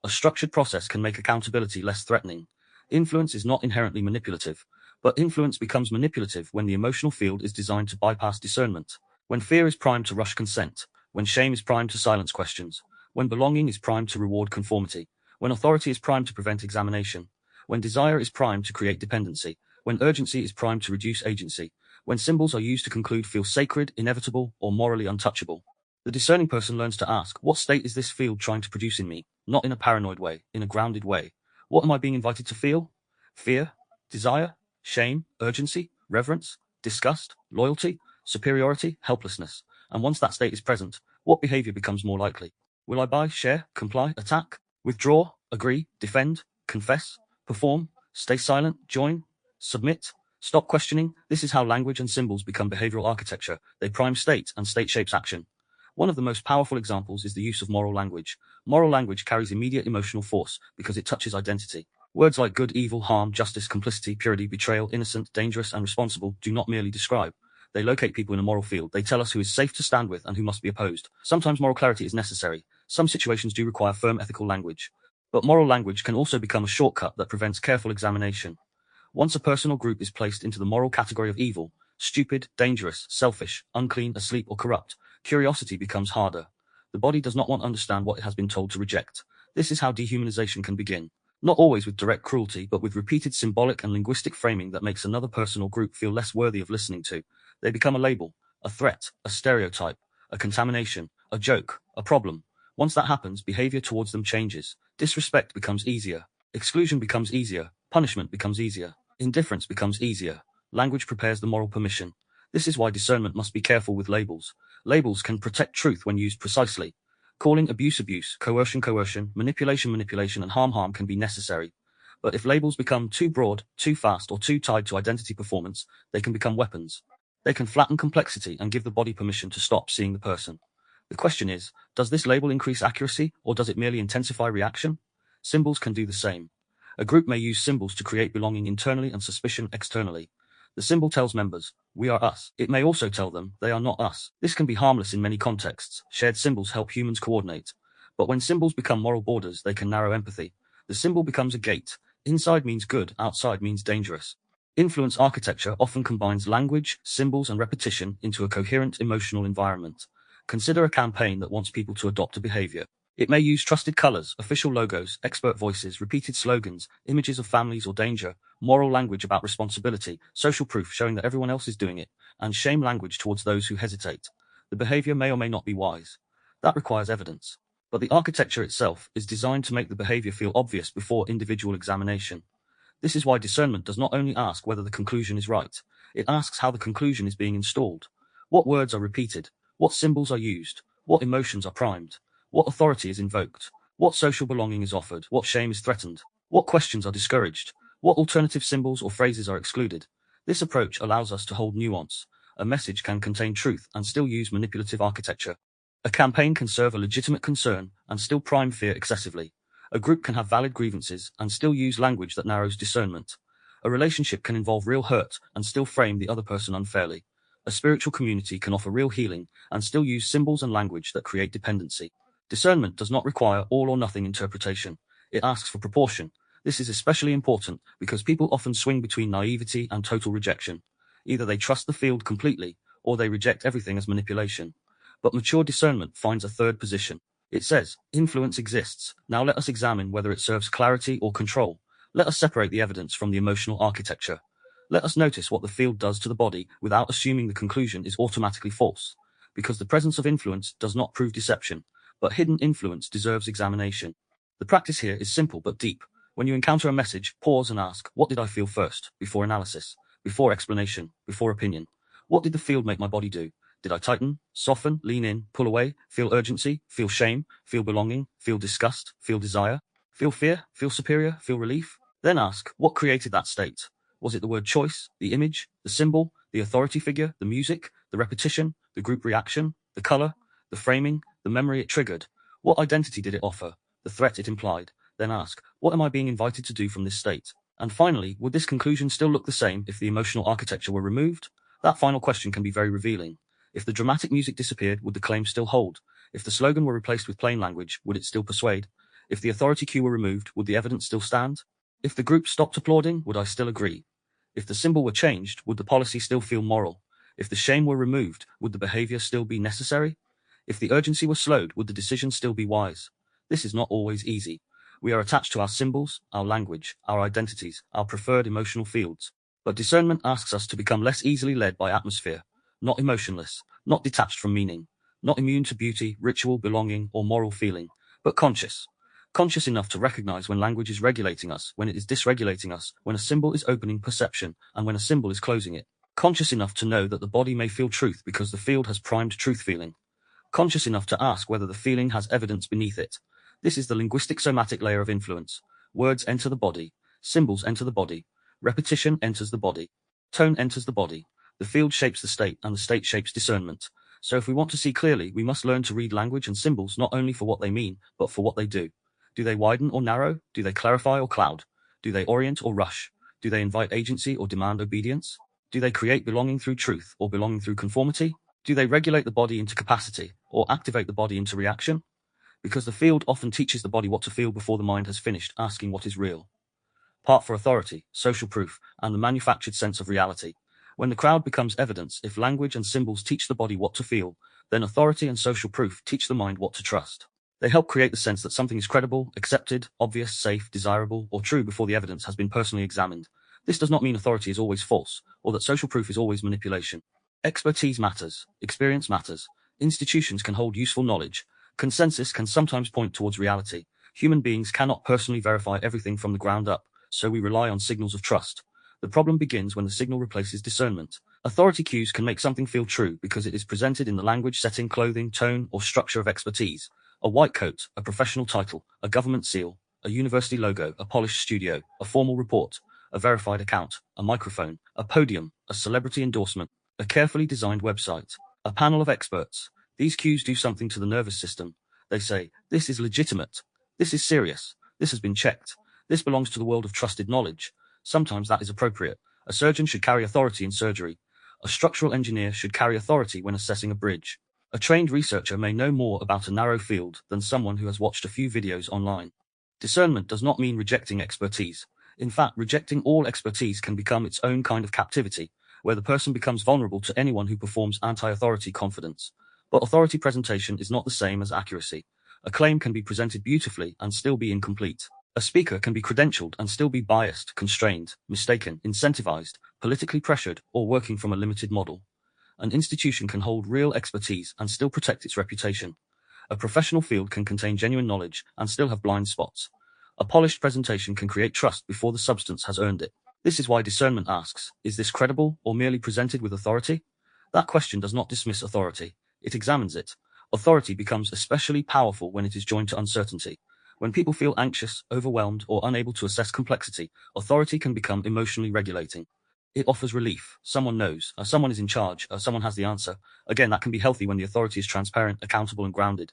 Speaker 1: A structured process can make accountability less threatening. Influence is not inherently manipulative, but influence becomes manipulative when the emotional field is designed to bypass discernment. When fear is primed to rush consent. When shame is primed to silence questions. When belonging is primed to reward conformity. When authority is primed to prevent examination. When desire is primed to create dependency. When urgency is primed to reduce agency. When symbols are used to conclude feel sacred, inevitable, or morally untouchable. The discerning person learns to ask, what state is this field trying to produce in me? Not in a paranoid way, in a grounded way. What am I being invited to feel? Fear? Desire? Shame? Urgency? Reverence? Disgust? Loyalty? Superiority? Helplessness? And once that state is present, what behavior becomes more likely? Will I buy, share, comply, attack, withdraw, agree, defend, confess, perform, stay silent, join, submit, stop questioning? This is how language and symbols become behavioral architecture. They prime state, and state shapes action. One of the most powerful examples is the use of moral language. Moral language carries immediate emotional force because it touches identity. Words like good, evil, harm, justice, complicity, purity, betrayal, innocent, dangerous, and responsible do not merely describe. They locate people in a moral field. They tell us who is safe to stand with and who must be opposed. Sometimes moral clarity is necessary. Some situations do require firm ethical language. But moral language can also become a shortcut that prevents careful examination. Once a person or group is placed into the moral category of evil, stupid, dangerous, selfish, unclean, asleep, or corrupt, curiosity becomes harder. The body does not want to understand what it has been told to reject. This is how dehumanization can begin. Not always with direct cruelty, but with repeated symbolic and linguistic framing that makes another person or group feel less worthy of listening to. They become a label a threat, a stereotype, a contamination, a joke, a problem. Once that happens, behavior towards them changes. Disrespect becomes easier. Exclusion becomes easier. Punishment becomes easier. Indifference becomes easier. Language prepares the moral permission. This is why discernment must be careful with labels. Labels can protect truth when used precisely. Calling abuse abuse, coercion coercion, manipulation manipulation, and harm can be necessary. But if labels become too broad, too fast, or too tied to identity performance, they can become weapons. They can flatten complexity and give the body permission to stop seeing the person. The question is, does this label increase accuracy, or does it merely intensify reaction? Symbols can do the same. A group may use symbols to create belonging internally and suspicion externally. The symbol tells members, we are us. It may also tell them, they are not us. This can be harmless in many contexts. Shared symbols help humans coordinate. But when symbols become moral borders, they can narrow empathy. The symbol becomes a gate. Inside means good, outside means dangerous. Influence architecture often combines language, symbols, and repetition into a coherent emotional environment. Consider a campaign that wants people to adopt a behavior. It may use trusted colors, official logos, expert voices, repeated slogans, images of families or danger, moral language about responsibility, social proof showing that everyone else is doing it, and shame language towards those who hesitate. The behavior may or may not be wise. That requires evidence. But the architecture itself is designed to make the behavior feel obvious before individual examination. This is why discernment does not only ask whether the conclusion is right, it asks how the conclusion is being installed. What words are repeated? What symbols are used? What emotions are primed? What authority is invoked? What social belonging is offered? What shame is threatened? What questions are discouraged? What alternative symbols or phrases are excluded? This approach allows us to hold nuance. A message can contain truth and still use manipulative architecture. A campaign can serve a legitimate concern and still prime fear excessively. A group can have valid grievances and still use language that narrows discernment. A relationship can involve real hurt and still frame the other person unfairly. A spiritual community can offer real healing and still use symbols and language that create dependency. Discernment does not require all or nothing interpretation. It asks for proportion. This is especially important because people often swing between naivety and total rejection. Either they trust the field completely, or they reject everything as manipulation. But mature discernment finds a third position. It says, influence exists. Now let us examine whether it serves clarity or control. Let us separate the evidence from the emotional architecture. Let us notice what the field does to the body without assuming the conclusion is automatically false. Because the presence of influence does not prove deception, but hidden influence deserves examination. The practice here is simple but deep. When you encounter a message, pause and ask, what did I feel first, before analysis, before explanation, before opinion? What did the field make my body do? Did I tighten, soften, lean in, pull away, feel urgency, feel shame, feel belonging, feel disgust, feel desire, feel fear, feel superior, feel relief? Then ask, what created that state? Was it the word choice, the image, the symbol, the authority figure, the music, the repetition, the group reaction, the color, the framing, the memory it triggered? What identity did it offer? The threat it implied? Then ask, what am I being invited to do from this state? And finally, would this conclusion still look the same if the emotional architecture were removed? That final question can be very revealing. If the dramatic music disappeared, would the claim still hold? If the slogan were replaced with plain language, would it still persuade? If the authority cue were removed, would the evidence still stand? If the group stopped applauding, would I still agree? If the symbol were changed, would the policy still feel moral? If the shame were removed, would the behavior still be necessary? If the urgency were slowed, would the decision still be wise? This is not always easy. We are attached to our symbols, our language, our identities, our preferred emotional fields. But discernment asks us to become less easily led by atmosphere, not emotionless, not detached from meaning, not immune to beauty, ritual, belonging, or moral feeling, but conscious. Conscious enough to recognize when language is regulating us, when it is dysregulating us, when a symbol is opening perception, and when a symbol is closing it. Conscious enough to know that the body may feel truth because the field has primed truth feeling. Conscious enough to ask whether the feeling has evidence beneath it. This is the linguistic somatic layer of influence. Words enter the body. Symbols enter the body. Repetition enters the body. Tone enters the body. The field shapes the state, and the state shapes discernment. So if we want to see clearly, we must learn to read language and symbols not only for what they mean, but for what they do. Do they widen or narrow? Do they clarify or cloud? Do they orient or rush? Do they invite agency or demand obedience? Do they create belonging through truth or belonging through conformity? Do they regulate the body into capacity or activate the body into reaction? Because the field often teaches the body what to feel before the mind has finished asking what is real. Part for authority, social proof, and the manufactured sense of reality. When the crowd becomes evidence, if language and symbols teach the body what to feel, then authority and social proof teach the mind what to trust. They help create the sense that something is credible, accepted, obvious, safe, desirable, or true before the evidence has been personally examined. This does not mean authority is always false, or that social proof is always manipulation. Expertise matters. Experience matters. Institutions can hold useful knowledge. Consensus can sometimes point towards reality. Human beings cannot personally verify everything from the ground up, so we rely on signals of trust. The problem begins when the signal replaces discernment. Authority cues can make something feel true because it is presented in the language, setting, clothing, tone, or structure of expertise. A white coat, a professional title, a government seal, a university logo, a polished studio, a formal report, a verified account, a microphone, a podium, a celebrity endorsement, a carefully designed website, a panel of experts. These cues do something to the nervous system. They say, this is legitimate. This is serious. This has been checked. This belongs to the world of trusted knowledge. Sometimes that is appropriate. A surgeon should carry authority in surgery. A structural engineer should carry authority when assessing a bridge. A trained researcher may know more about a narrow field than someone who has watched a few videos online. Discernment does not mean rejecting expertise. In fact, rejecting all expertise can become its own kind of captivity, where the person becomes vulnerable to anyone who performs anti-authority confidence. But authority presentation is not the same as accuracy. A claim can be presented beautifully and still be incomplete. A speaker can be credentialed and still be biased, constrained, mistaken, incentivized, politically pressured, or working from a limited model. An institution can hold real expertise and still protect its reputation. A professional field can contain genuine knowledge and still have blind spots. A polished presentation can create trust before the substance has earned it. This is why discernment asks, is this credible or merely presented with authority? That question does not dismiss authority. It examines it. Authority becomes especially powerful when it is joined to uncertainty. When people feel anxious, overwhelmed, or unable to assess complexity, authority can become emotionally regulating. It offers relief. Someone knows. Someone is in charge. Someone has the answer. Again, that can be healthy when the authority is transparent, accountable, and grounded.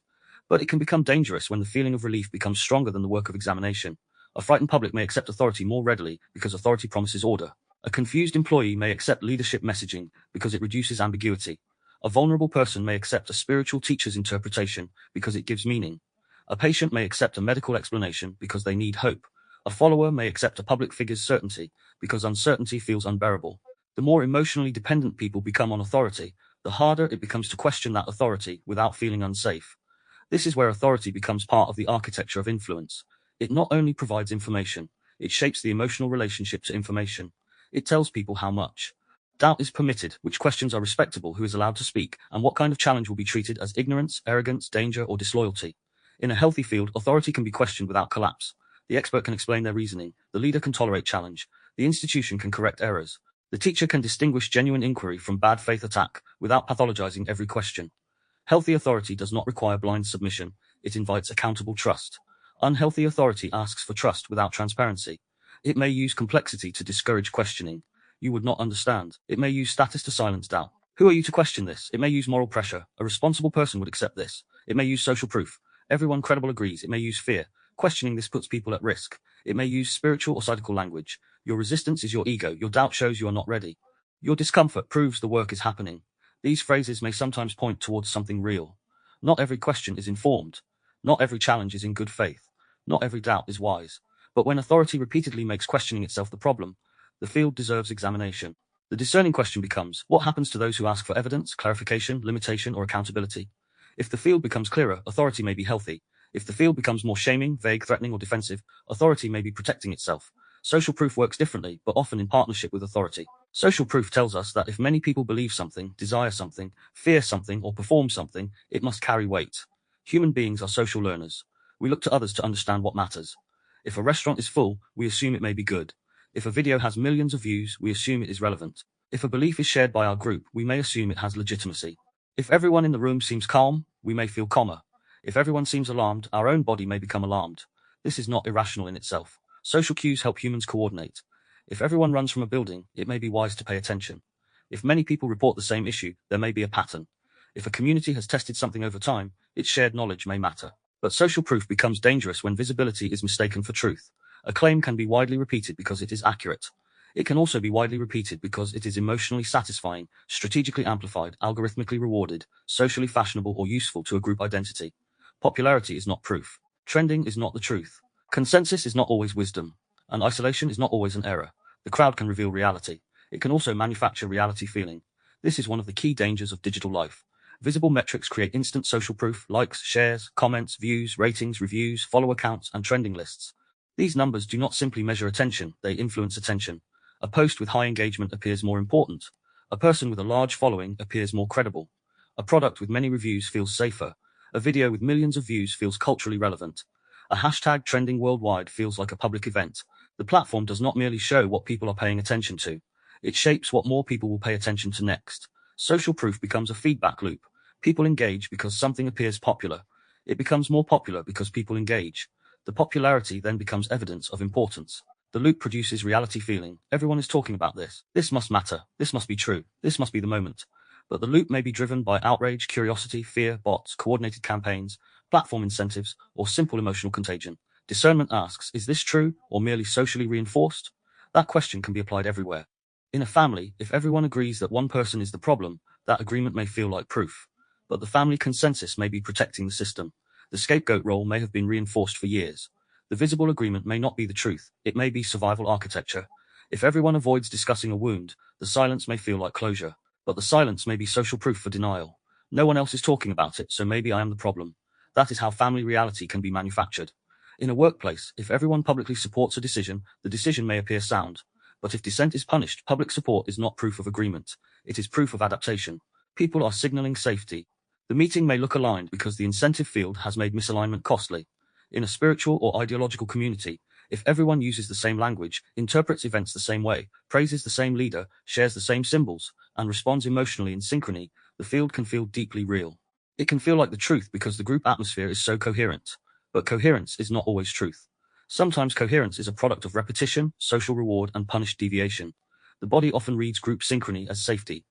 Speaker 1: But it can become dangerous when the feeling of relief becomes stronger than the work of examination. A frightened public may accept authority more readily because authority promises order. A confused employee may accept leadership messaging because it reduces ambiguity. A vulnerable person may accept a spiritual teacher's interpretation because it gives meaning. A patient may accept a medical explanation because they need hope. A follower may accept a public figure's certainty because uncertainty feels unbearable. The more emotionally dependent people become on authority, the harder it becomes to question that authority without feeling unsafe. This is where authority becomes part of the architecture of influence. It not only provides information, it shapes the emotional relationship to information. It tells people how much doubt is permitted, which questions are respectable, who is allowed to speak, and what kind of challenge will be treated as ignorance, arrogance, danger, or disloyalty. In a healthy field, authority can be questioned without collapse. The expert can explain their reasoning, the leader can tolerate challenge, the institution can correct errors, the teacher can distinguish genuine inquiry from bad faith attack without pathologizing every question. Healthy authority does not require blind submission, it invites accountable trust. Unhealthy authority asks for trust without transparency. It may use complexity to discourage questioning. You would not understand. It may use status to silence doubt. Who are you to question this? It may use moral pressure. A responsible person would accept this. It may use social proof. Everyone credible agrees. It may use fear. Questioning this puts people at risk. It may use spiritual or psychical language. Your resistance is your ego. Your doubt shows you are not ready. Your discomfort proves the work is happening. These phrases may sometimes point towards something real. Not every question is informed. Not every challenge is in good faith. Not every doubt is wise. But when authority repeatedly makes questioning itself the problem, the field deserves examination. The discerning question becomes, what happens to those who ask for evidence, clarification, limitation, or accountability? If the field becomes clearer, authority may be healthy. If the field becomes more shaming, vague, threatening, or defensive, authority may be protecting itself. Social proof works differently, but often in partnership with authority. Social proof tells us that if many people believe something, desire something, fear something, or perform something, it must carry weight. Human beings are social learners. We look to others to understand what matters. If a restaurant is full, we assume it may be good. If a video has millions of views, we assume it is relevant. If a belief is shared by our group, we may assume it has legitimacy. If everyone in the room seems calm, we may feel calmer. If everyone seems alarmed, our own body may become alarmed. This is not irrational in itself. Social cues help humans coordinate. If everyone runs from a building, it may be wise to pay attention. If many people report the same issue, there may be a pattern. If a community has tested something over time, its shared knowledge may matter. But social proof becomes dangerous when visibility is mistaken for truth. A claim can be widely repeated because it is accurate. It can also be widely repeated because it is emotionally satisfying, strategically amplified, algorithmically rewarded, socially fashionable, or useful to a group identity. Popularity is not proof. Trending is not the truth. Consensus is not always wisdom. And isolation is not always an error. The crowd can reveal reality. It can also manufacture reality feeling. This is one of the key dangers of digital life. Visible metrics create instant social proof, likes, shares, comments, views, ratings, reviews, follower counts, and trending lists. These numbers do not simply measure attention, they influence attention. A post with high engagement appears more important. A person with a large following appears more credible. A product with many reviews feels safer. A video with millions of views feels culturally relevant. A hashtag trending worldwide feels like a public event. The platform does not merely show what people are paying attention to. It shapes what more people will pay attention to next. Social proof becomes a feedback loop. People engage because something appears popular. It becomes more popular because people engage. The popularity then becomes evidence of importance. The loop produces reality feeling. Everyone is talking about this. This must matter. This must be true. This must be the moment. But the loop may be driven by outrage, curiosity, fear, bots, coordinated campaigns, platform incentives, or simple emotional contagion. Discernment asks, is this true or merely socially reinforced? That question can be applied everywhere. In a family, if everyone agrees that one person is the problem, that agreement may feel like proof. But the family consensus may be protecting the system. The scapegoat role may have been reinforced for years. The visible agreement may not be the truth. It may be survival architecture. If everyone avoids discussing a wound, the silence may feel like closure. But the silence may be social proof for denial. No one else is talking about it, so maybe I am the problem. That is how family reality can be manufactured. In a workplace, if everyone publicly supports a decision, the decision may appear sound. But if dissent is punished, public support is not proof of agreement. It is proof of adaptation. People are signaling safety. The meeting may look aligned because the incentive field has made misalignment costly. In a spiritual or ideological community, if everyone uses the same language, interprets events the same way, praises the same leader, shares the same symbols, and responds emotionally in synchrony, the field can feel deeply real. It can feel like the truth because the group atmosphere is so coherent. But coherence is not always truth. Sometimes coherence is a product of repetition, social reward, and punished deviation. The body often reads group synchrony as safety.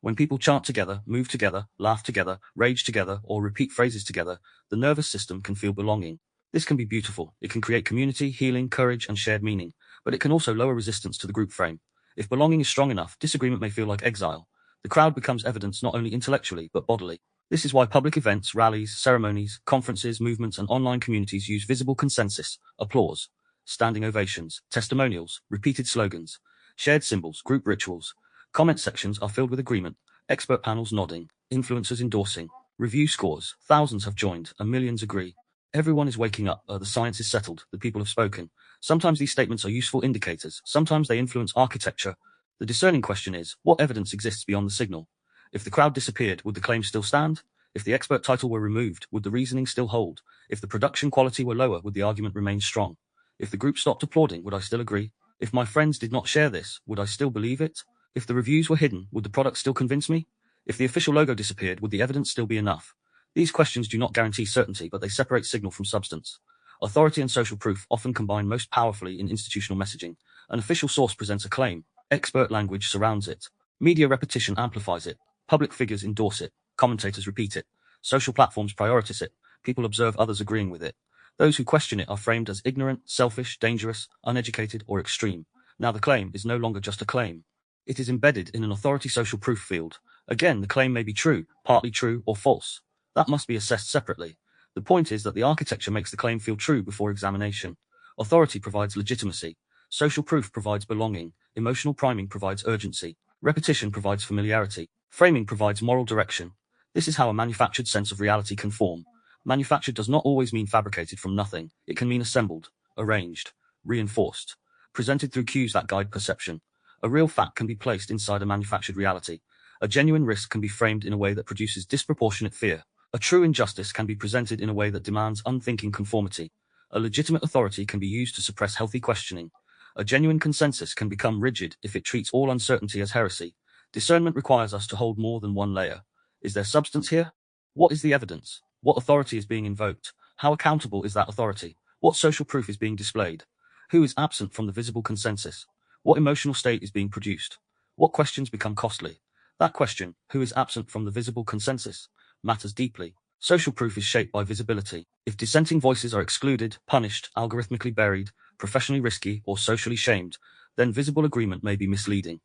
Speaker 1: When people chant together, move together, laugh together, rage together, or repeat phrases together, the nervous system can feel belonging. This can be beautiful. It can create community, healing, courage, and shared meaning. But it can also lower resistance to the group frame. If belonging is strong enough, disagreement may feel like exile. The crowd becomes evidence not only intellectually, but bodily. This is why public events, rallies, ceremonies, conferences, movements, and online communities use visible consensus, applause, standing ovations, testimonials, repeated slogans, shared symbols, group rituals. Comment sections are filled with agreement, expert panels nodding, influencers endorsing, review scores, thousands have joined, and millions agree. Everyone is waking up, the science is settled, the people have spoken. Sometimes these statements are useful indicators, sometimes they influence architecture. The discerning question is, what evidence exists beyond the signal? If the crowd disappeared, would the claim still stand? If the expert title were removed, would the reasoning still hold? If the production quality were lower, would the argument remain strong? If the group stopped applauding, would I still agree? If my friends did not share this, would I still believe it? If the reviews were hidden, would the product still convince me? If the official logo disappeared, would the evidence still be enough? These questions do not guarantee certainty, but they separate signal from substance. Authority and social proof often combine most powerfully in institutional messaging. An official source presents a claim. Expert language surrounds it. Media repetition amplifies it. Public figures endorse it. Commentators repeat it. Social platforms prioritize it. People observe others agreeing with it. Those who question it are framed as ignorant, selfish, dangerous, uneducated, or extreme. Now the claim is no longer just a claim. It is embedded in an authority social proof field. Again, the claim may be true, partly true, or false. That must be assessed separately. The point is that the architecture makes the claim feel true before examination. Authority provides legitimacy. Social proof provides belonging. Emotional priming provides urgency. Repetition provides familiarity. Framing provides moral direction. This is how a manufactured sense of reality can form. Manufactured does not always mean fabricated from nothing. It can mean assembled, arranged, reinforced, presented through cues that guide perception. A real fact can be placed inside a manufactured reality. A genuine risk can be framed in a way that produces disproportionate fear. A true injustice can be presented in a way that demands unthinking conformity. A legitimate authority can be used to suppress healthy questioning. A genuine consensus can become rigid if it treats all uncertainty as heresy. Discernment requires us to hold more than one layer. Is there substance here? What is the evidence? What authority is being invoked? How accountable is that authority? What social proof is being displayed? Who is absent from the visible consensus? What emotional state is being produced? What questions become costly? That question, who is absent from the visible consensus, matters deeply. Social proof is shaped by visibility. If dissenting voices are excluded, punished, algorithmically buried, professionally risky, or socially shamed, then visible agreement may be misleading.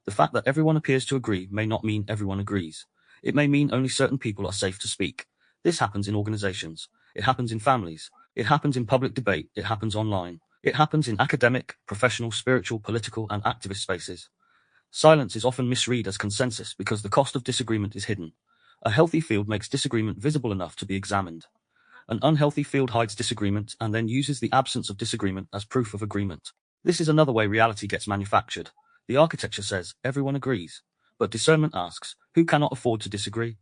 Speaker 1: The fact that everyone appears to agree may not mean everyone agrees. It may mean only certain people are safe to speak. This happens in organizations. It happens in families. It happens in public debate. It happens online. It happens in academic, professional, spiritual, political, and activist spaces. Silence is often misread as consensus because the cost of disagreement is hidden. A healthy field makes disagreement visible enough to be examined. An unhealthy field hides disagreement and then uses the absence of disagreement as proof of agreement. This is another way reality gets manufactured. The architecture says everyone agrees, But discernment asks, who cannot afford to disagree?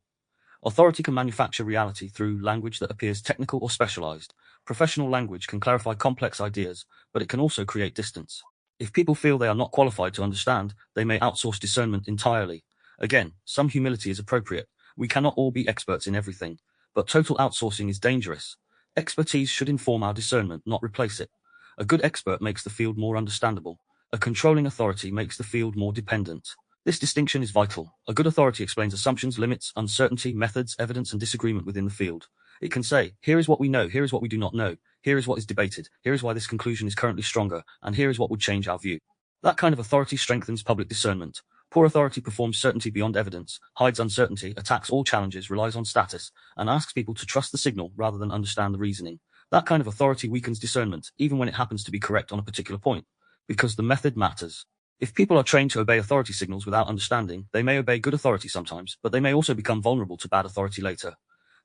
Speaker 1: Authority can manufacture reality through language that appears technical or specialized. Professional language can clarify complex ideas, but it can also create distance. If people feel they are not qualified to understand, they may outsource discernment entirely. Again, some humility is appropriate. We cannot all be experts in everything, but total outsourcing is dangerous. Expertise should inform our discernment, not replace it. A good expert makes the field more understandable. A controlling authority makes the field more dependent. This distinction is vital. A good authority explains assumptions, limits, uncertainty, methods, evidence, and disagreement within the field. It can say, here is what we know, here is what we do not know, here is what is debated, here is why this conclusion is currently stronger, and here is what would change our view. That kind of authority strengthens public discernment. Poor authority performs certainty beyond evidence, hides uncertainty, attacks all challenges, relies on status, and asks people to trust the signal rather than understand the reasoning. That kind of authority weakens discernment, even when it happens to be correct on a particular point, because the method matters. If people are trained to obey authority signals without understanding, they may obey good authority sometimes, but they may also become vulnerable to bad authority later.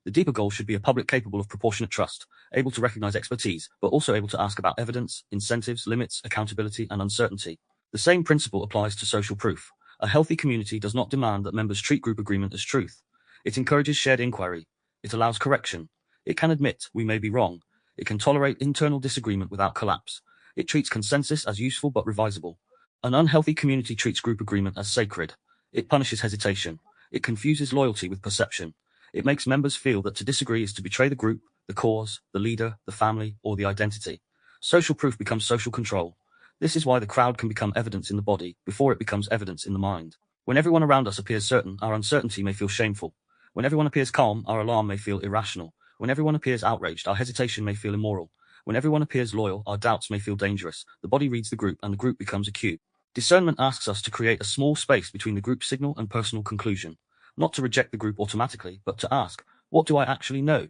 Speaker 1: The deeper goal should be a public capable of proportionate trust, able to recognize expertise, but also able to ask about evidence, incentives, limits, accountability, and uncertainty. The same principle applies to social proof. A healthy community does not demand that members treat group agreement as truth. It encourages shared inquiry. It allows correction. It can admit we may be wrong. It can tolerate internal disagreement without collapse. It treats consensus as useful but revisable. An unhealthy community treats group agreement as sacred. It punishes hesitation. It confuses loyalty with perception. It makes members feel that to disagree is to betray the group, the cause, the leader, the family, or the identity. Social proof becomes social control. This is why the crowd can become evidence in the body before it becomes evidence in the mind. When everyone around us appears certain, our uncertainty may feel shameful. When everyone appears calm, our alarm may feel irrational. When everyone appears outraged, our hesitation may feel immoral. When everyone appears loyal, our doubts may feel dangerous. The body reads the group, and the group becomes a cue. Discernment asks us to create a small space between the group signal and personal conclusion. Not to reject the group automatically, but to ask, what do I actually know?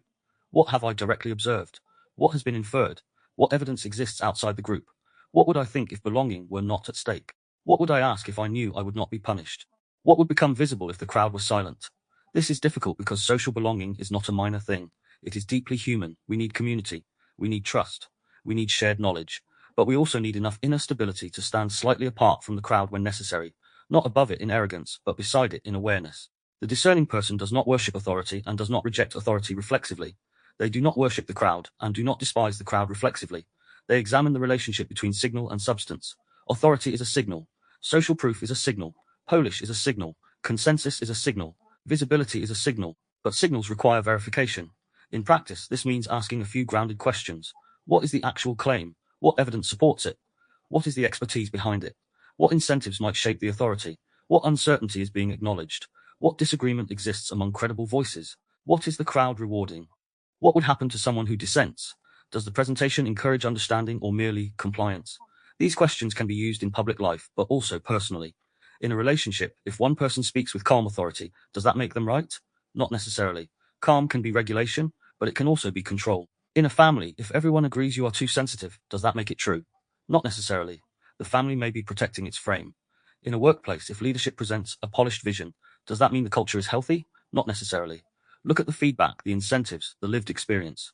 Speaker 1: What have I directly observed? What has been inferred? What evidence exists outside the group? What would I think if belonging were not at stake? What would I ask if I knew I would not be punished? What would become visible if the crowd was silent? This is difficult because social belonging is not a minor thing. It is deeply human. We need community. We need trust. We need shared knowledge. But we also need enough inner stability to stand slightly apart from the crowd when necessary, not above it in arrogance, but beside it in awareness. The discerning person does not worship authority and does not reject authority reflexively. They do not worship the crowd and do not despise the crowd reflexively. They examine the relationship between signal and substance. Authority is a signal. Social proof is a signal. Polish is a signal. Consensus is a signal. Visibility is a signal. But signals require verification. In practice, this means asking a few grounded questions. What is the actual claim? What evidence supports it? What is the expertise behind it? What incentives might shape the authority? What uncertainty is being acknowledged? What disagreement exists among credible voices? What is the crowd rewarding? What would happen to someone who dissents? Does the presentation encourage understanding or merely compliance? These questions can be used in public life, but also personally. In a relationship, if one person speaks with calm authority, does that make them right? Not necessarily. Calm can be regulation, but it can also be control. In a family, if everyone agrees you are too sensitive, does that make it true? Not necessarily. The family may be protecting its frame. In a workplace, if leadership presents a polished vision, does that mean the culture is healthy? Not necessarily. Look at the feedback, the incentives, the lived experience.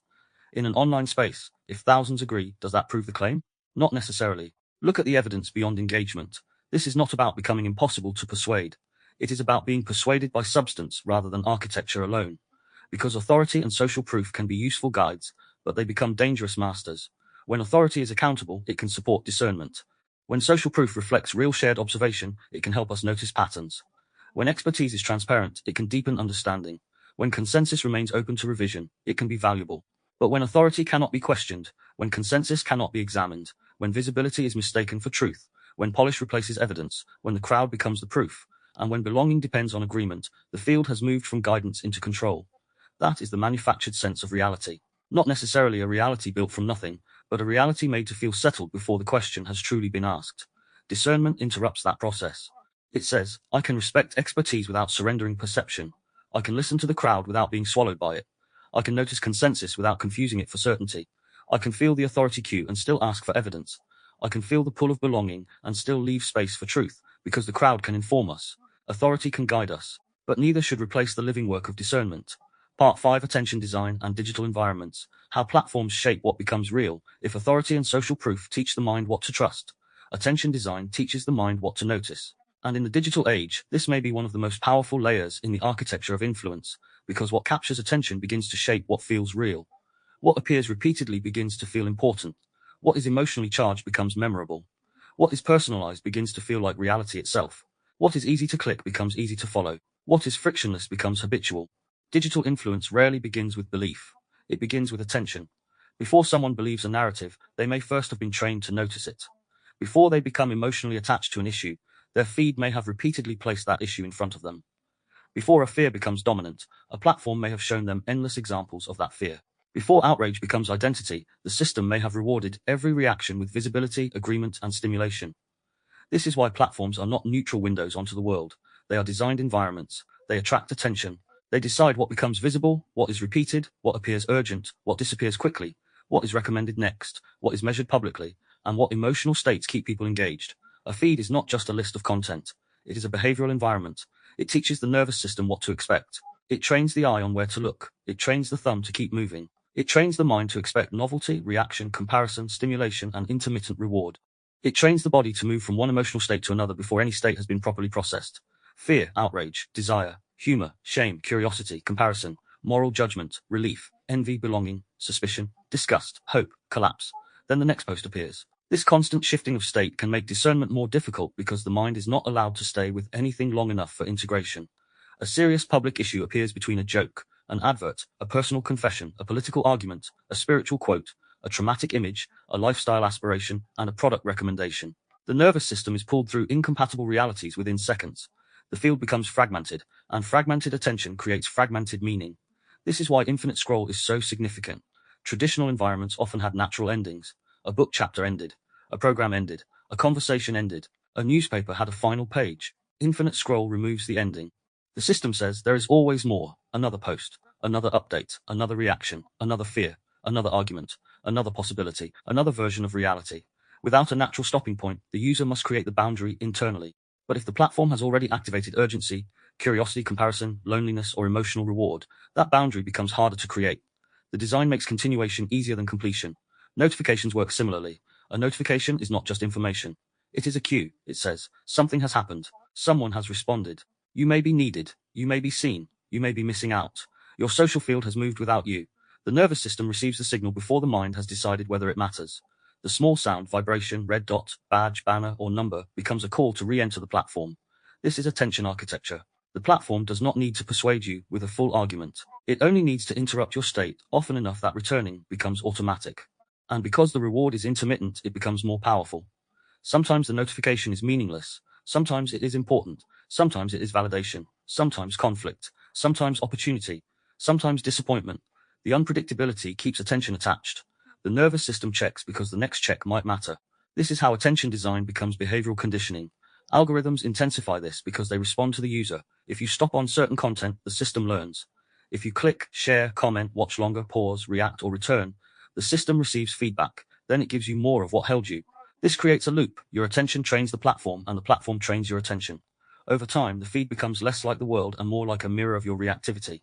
Speaker 1: In an online space, if thousands agree, does that prove the claim? Not necessarily. Look at the evidence beyond engagement. This is not about becoming impossible to persuade. It is about being persuaded by substance rather than architecture alone. Because authority and social proof can be useful guides, but they become dangerous masters. When authority is accountable, it can support discernment. When social proof reflects real shared observation, it can help us notice patterns. When expertise is transparent, it can deepen understanding. When consensus remains open to revision, it can be valuable. But when authority cannot be questioned, when consensus cannot be examined, when visibility is mistaken for truth, when polish replaces evidence, when the crowd becomes the proof, and when belonging depends on agreement, the field has moved from guidance into control. That is the manufactured sense of reality. Not necessarily a reality built from nothing, but a reality made to feel settled before the question has truly been asked. Discernment interrupts that process. It says, I can respect expertise without surrendering perception. I can listen to the crowd without being swallowed by it. I can notice consensus without confusing it for certainty. I can feel the authority cue and still ask for evidence. I can feel the pull of belonging and still leave space for truth, because the crowd can inform us. Authority can guide us, but neither should replace the living work of discernment. Part 5: Attention Design and Digital Environments. How platforms shape what becomes real. If authority and social proof teach the mind what to trust, attention design teaches the mind what to notice. And in the digital age, this may be one of the most powerful layers in the architecture of influence, because what captures attention begins to shape what feels real. What appears repeatedly begins to feel important. What is emotionally charged becomes memorable. What is personalized begins to feel like reality itself. What is easy to click becomes easy to follow. What is frictionless becomes habitual. Digital influence rarely begins with belief. It begins with attention. Before someone believes a narrative, they may first have been trained to notice it. Before they become emotionally attached to an issue, their feed may have repeatedly placed that issue in front of them. Before a fear becomes dominant, a platform may have shown them endless examples of that fear. Before outrage becomes identity, the system may have rewarded every reaction with visibility, agreement, and stimulation. This is why platforms are not neutral windows onto the world. They are designed environments. They attract attention. They decide what becomes visible, what is repeated, what appears urgent, what disappears quickly, what is recommended next, what is measured publicly, and what emotional states keep people engaged. A feed is not just a list of content. It is a behavioral environment. It teaches the nervous system what to expect. It trains the eye on where to look. It trains the thumb to keep moving. It trains the mind to expect novelty, reaction, comparison, stimulation, and intermittent reward. It trains the body to move from one emotional state to another before any state has been properly processed. Fear, outrage, desire, humor, shame, curiosity, comparison, moral judgment, relief, envy, belonging, suspicion, disgust, hope, collapse. Then the next post appears. This constant shifting of state can make discernment more difficult because the mind is not allowed to stay with anything long enough for integration. A serious public issue appears between a joke, an advert, a personal confession, a political argument, a spiritual quote, a traumatic image, a lifestyle aspiration, and a product recommendation. The nervous system is pulled through incompatible realities within seconds. The field becomes fragmented, and fragmented attention creates fragmented meaning. This is why infinite scroll is so significant. Traditional environments often had natural endings. A book chapter ended. A program ended. A conversation ended. A newspaper had a final page. Infinite scroll removes the ending. The system says there is always more. Another post, another update, another reaction, another fear, another argument, another possibility, another version of reality. Without a natural stopping point, the user must create the boundary internally. But if the platform has already activated urgency, curiosity, comparison, loneliness, or emotional reward, that boundary becomes harder to create. The design makes continuation easier than completion. Notifications work similarly. A notification is not just information. It is a cue. It says, something has happened. Someone has responded. You may be needed. You may be seen. You may be missing out. Your social field has moved without you. The nervous system receives the signal before the mind has decided whether it matters. The small sound, vibration, red dot, badge, banner, or number becomes a call to re-enter the platform. This is attention architecture. The platform does not need to persuade you with a full argument. It only needs to interrupt your state often enough that returning becomes automatic. And because the reward is intermittent, it becomes more powerful. Sometimes the notification is meaningless. Sometimes it is important. Sometimes it is validation. Sometimes conflict. Sometimes opportunity. Sometimes disappointment. The unpredictability keeps attention attached. The nervous system checks because the next check might matter. This is how attention design becomes behavioral conditioning. Algorithms intensify this because they respond to the user. If you stop on certain content, the system learns. If you click, share, comment, watch longer, pause, react, or return, the system receives feedback. Then it gives you more of what held you. This creates a loop. Your attention trains the platform, and the platform trains your attention. Over time, the feed becomes less like the world and more like a mirror of your reactivity.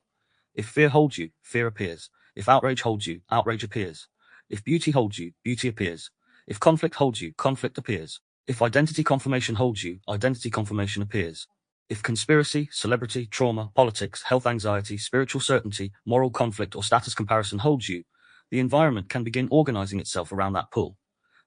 Speaker 1: If fear holds you, fear appears. If outrage holds you, outrage appears. If beauty holds you, beauty appears. If conflict holds you, conflict appears. If identity confirmation holds you, identity confirmation appears. If conspiracy, celebrity, trauma, politics, health anxiety, spiritual certainty, moral conflict, or status comparison holds you, the environment can begin organizing itself around that pull.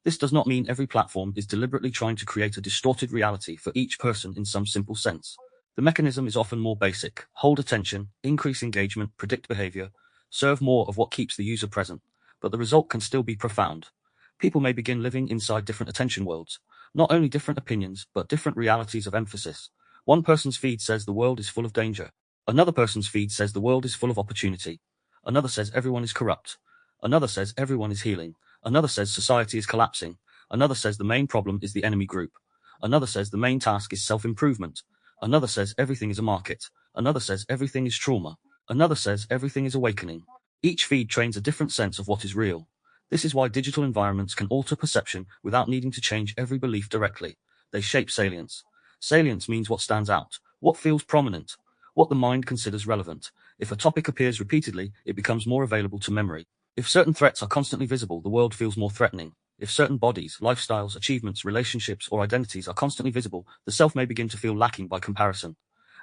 Speaker 1: This does not mean every platform is deliberately trying to create a distorted reality for each person in some simple sense. The mechanism is often more basic: hold attention, increase engagement, predict behavior, serve more of what keeps the user present. But the result can still be profound. People may begin living inside different attention worlds, not only different opinions, but different realities of emphasis. One person's feed says the world is full of danger. Another person's feed says the world is full of opportunity. Another says everyone is corrupt. Another says everyone is healing. Another says society is collapsing. Another says the main problem is the enemy group. Another says the main task is self-improvement. Another says everything is a market. Another says everything is trauma. Another says everything is awakening. Each feed trains a different sense of what is real. This is why digital environments can alter perception without needing to change every belief directly. They shape salience. Salience means what stands out, what feels prominent, what the mind considers relevant. If a topic appears repeatedly, it becomes more available to memory. If certain threats are constantly visible, the world feels more threatening. If certain bodies, lifestyles, achievements, relationships, or identities are constantly visible, the self may begin to feel lacking by comparison.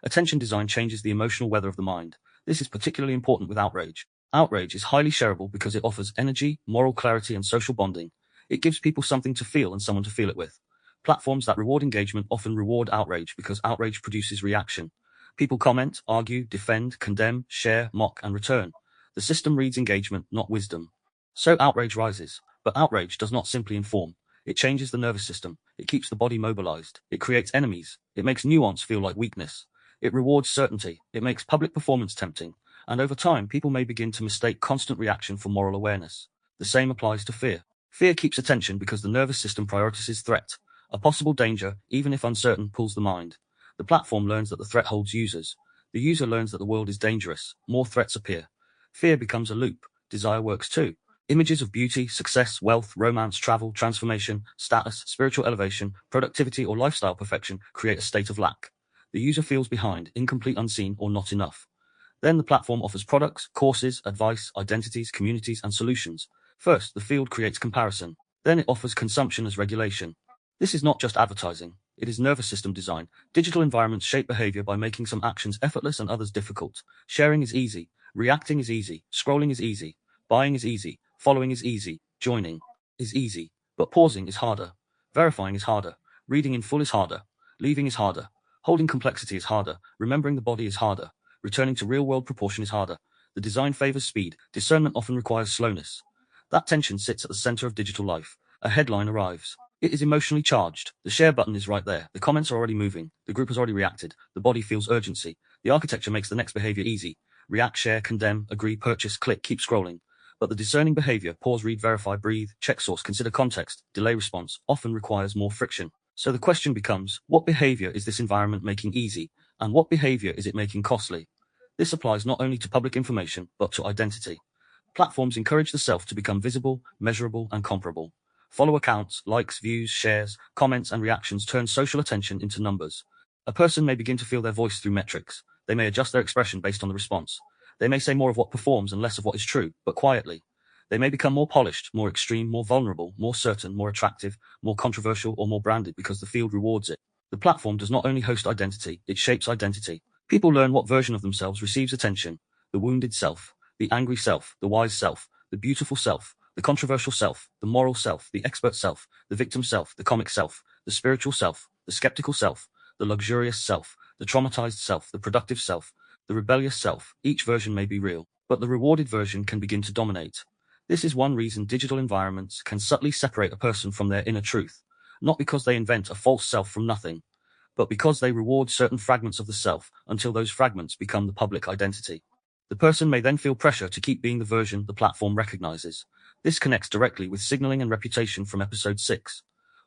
Speaker 1: Attention design changes the emotional weather of the mind. This is particularly important with outrage. Outrage is highly shareable because it offers energy, moral clarity, and social bonding. It gives people something to feel and someone to feel it with. Platforms that reward engagement often reward outrage because outrage produces reaction. People comment, argue, defend, condemn, share, mock, and return. The system reads engagement, not wisdom. So outrage rises. But outrage does not simply inform. It changes the nervous system. It keeps the body mobilized. It creates enemies. It makes nuance feel like weakness. It rewards certainty. It makes public performance tempting. And over time, people may begin to mistake constant reaction for moral awareness. The same applies to fear. Fear keeps attention because the nervous system prioritizes threat. A possible danger, even if uncertain, pulls the mind. The platform learns that the threat holds users. The user learns that the world is dangerous. More threats appear. Fear becomes a loop. Desire works too. Images of beauty, success, wealth, romance, travel, transformation, status, spiritual elevation, productivity, or lifestyle perfection create a state of lack. The user feels behind, incomplete, unseen, or not enough. Then the platform offers products, courses, advice, identities, communities, and solutions. First, the field creates comparison. Then it offers consumption as regulation. This is not just advertising. It is nervous system design. Digital environments shape behavior by making some actions effortless and others difficult. Sharing is easy. Reacting is easy. Scrolling is easy. Buying is easy. Following is easy. Joining is easy. But pausing is harder. Verifying is harder. Reading in full is harder. Leaving is harder. Holding complexity is harder. Remembering the body is harder. Returning to real-world proportion is harder. The design favors speed. Discernment often requires slowness. That tension sits at the center of digital life. A headline arrives. It is emotionally charged. The share button is right there. The comments are already moving. The group has already reacted. The body feels urgency. The architecture makes the next behavior easy. React, share, condemn, agree, purchase, click, keep scrolling. But the discerning behavior, pause, read, verify, breathe, check source, consider context, delay response, often requires more friction. So the question becomes, what behavior is this environment making easy? And what behavior is it making costly? This applies not only to public information, but to identity. Platforms encourage the self to become visible, measurable, and comparable. Follow accounts, likes, views, shares, comments, and reactions turn social attention into numbers. A person may begin to feel their voice through metrics. They may adjust their expression based on the response. They may say more of what performs and less of what is true, but quietly. They may become more polished, more extreme, more vulnerable, more certain, more attractive, more controversial, or more branded because the field rewards it. The platform does not only host identity, it shapes identity. People learn what version of themselves receives attention. The wounded self, the angry self, the wise self, the beautiful self, the controversial self, the moral self, the expert self, the victim self, the comic self, the spiritual self, the skeptical self, the luxurious self, the traumatized self, the productive self, the rebellious self. Each version may be real, but the rewarded version can begin to dominate. This is one reason digital environments can subtly separate a person from their inner truth, not because they invent a false self from nothing, but because they reward certain fragments of the self until those fragments become the public identity. The person may then feel pressure to keep being the version the platform recognizes. This connects directly with signaling and reputation from episode 6.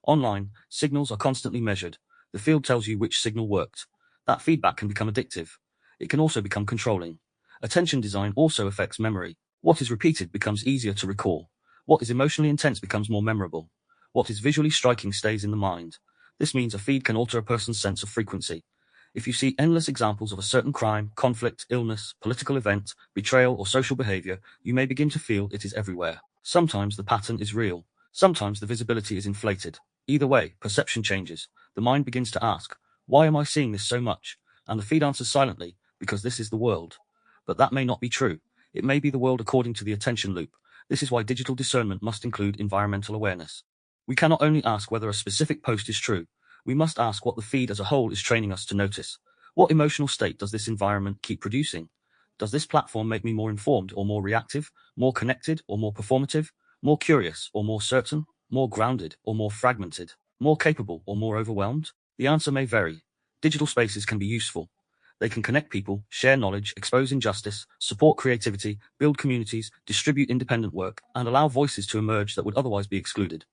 Speaker 1: Online, signals are constantly measured. The field tells you which signal worked. That feedback can become addictive. It can also become controlling. Attention design also affects memory. What is repeated becomes easier to recall. What is emotionally intense becomes more memorable. What is visually striking stays in the mind. This means a feed can alter a person's sense of frequency. If you see endless examples of a certain crime, conflict, illness, political event, betrayal, or social behavior, you may begin to feel it is everywhere. Sometimes the pattern is real. Sometimes the visibility is inflated. Either way, perception changes. The mind begins to ask, why am I seeing this so much? And the feed answers silently, because this is the world. But that may not be true. It may be the world according to the attention loop. This is why digital discernment must include environmental awareness. We cannot only ask whether a specific post is true, we must ask what the feed as a whole is training us to notice. What emotional state does this environment keep producing? Does this platform make me more informed or more reactive, more connected or more performative, more curious or more certain, more grounded or more fragmented, more capable or more overwhelmed? The answer may vary. Digital spaces can be useful. They can connect people, share knowledge, expose injustice, support creativity, build communities, distribute independent work, and allow voices to emerge that would otherwise be excluded.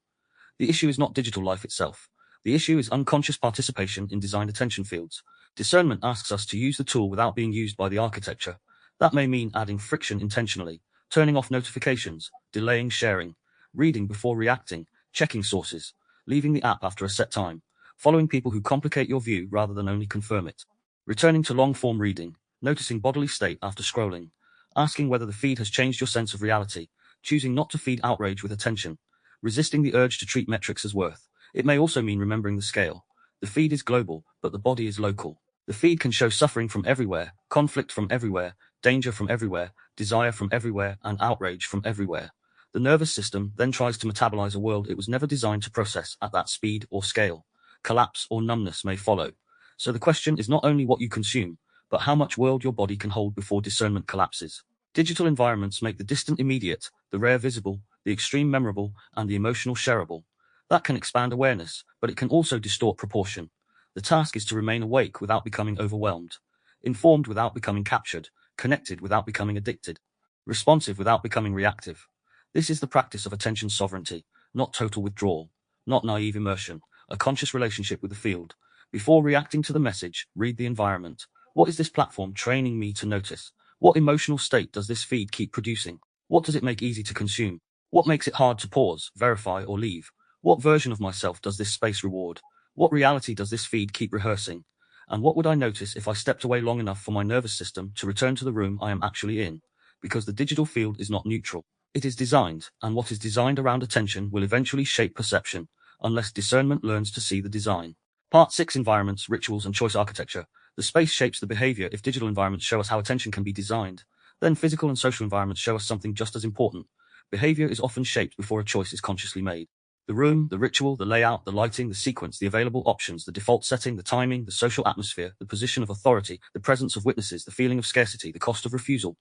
Speaker 1: The issue is not digital life itself. The issue is unconscious participation in designed attention fields. Discernment asks us to use the tool without being used by the architecture. That may mean adding friction intentionally, turning off notifications, delaying sharing, reading before reacting, checking sources, leaving the app after a set time, following people who complicate your view rather than only confirm it, returning to long-form reading, noticing bodily state after scrolling, asking whether the feed has changed your sense of reality, choosing not to feed outrage with attention, resisting the urge to treat metrics as worth. It may also mean remembering the scale. The feed is global, but the body is local. The feed can show suffering from everywhere, conflict from everywhere, danger from everywhere, desire from everywhere, and outrage from everywhere. The nervous system then tries to metabolize a world it was never designed to process at that speed or scale. Collapse or numbness may follow. So the question is not only what you consume, but how much world your body can hold before discernment collapses. Digital environments make the distant immediate, the rare visible, the extreme memorable, and the emotional shareable. That can expand awareness, but it can also distort proportion. The task is to remain awake without becoming overwhelmed, informed without becoming captured, connected without becoming addicted, responsive without becoming reactive. This is the practice of attention sovereignty, not total withdrawal, not naive immersion, a conscious relationship with the field. Before reacting to the message, read the environment. What is this platform training me to notice? What emotional state does this feed keep producing? What does it make easy to consume? What makes it hard to pause, verify, or leave? What version of myself does this space reward? What reality does this feed keep rehearsing? And what would I notice if I stepped away long enough for my nervous system to return to the room I am actually in? Because the digital field is not neutral. It is designed, and what is designed around attention will eventually shape perception, unless discernment learns to see the design. Part 6: Environments, Rituals, and Choice Architecture. The space shapes the behavior. If digital environments show us how attention can be designed, then physical and social environments show us something just as important. Behavior is often shaped before a choice is consciously made. The room, the ritual, the layout, the lighting, the sequence, the available options, the default setting, the timing, the social atmosphere, the position of authority, the presence of witnesses, the feeling of scarcity, the cost of refusal.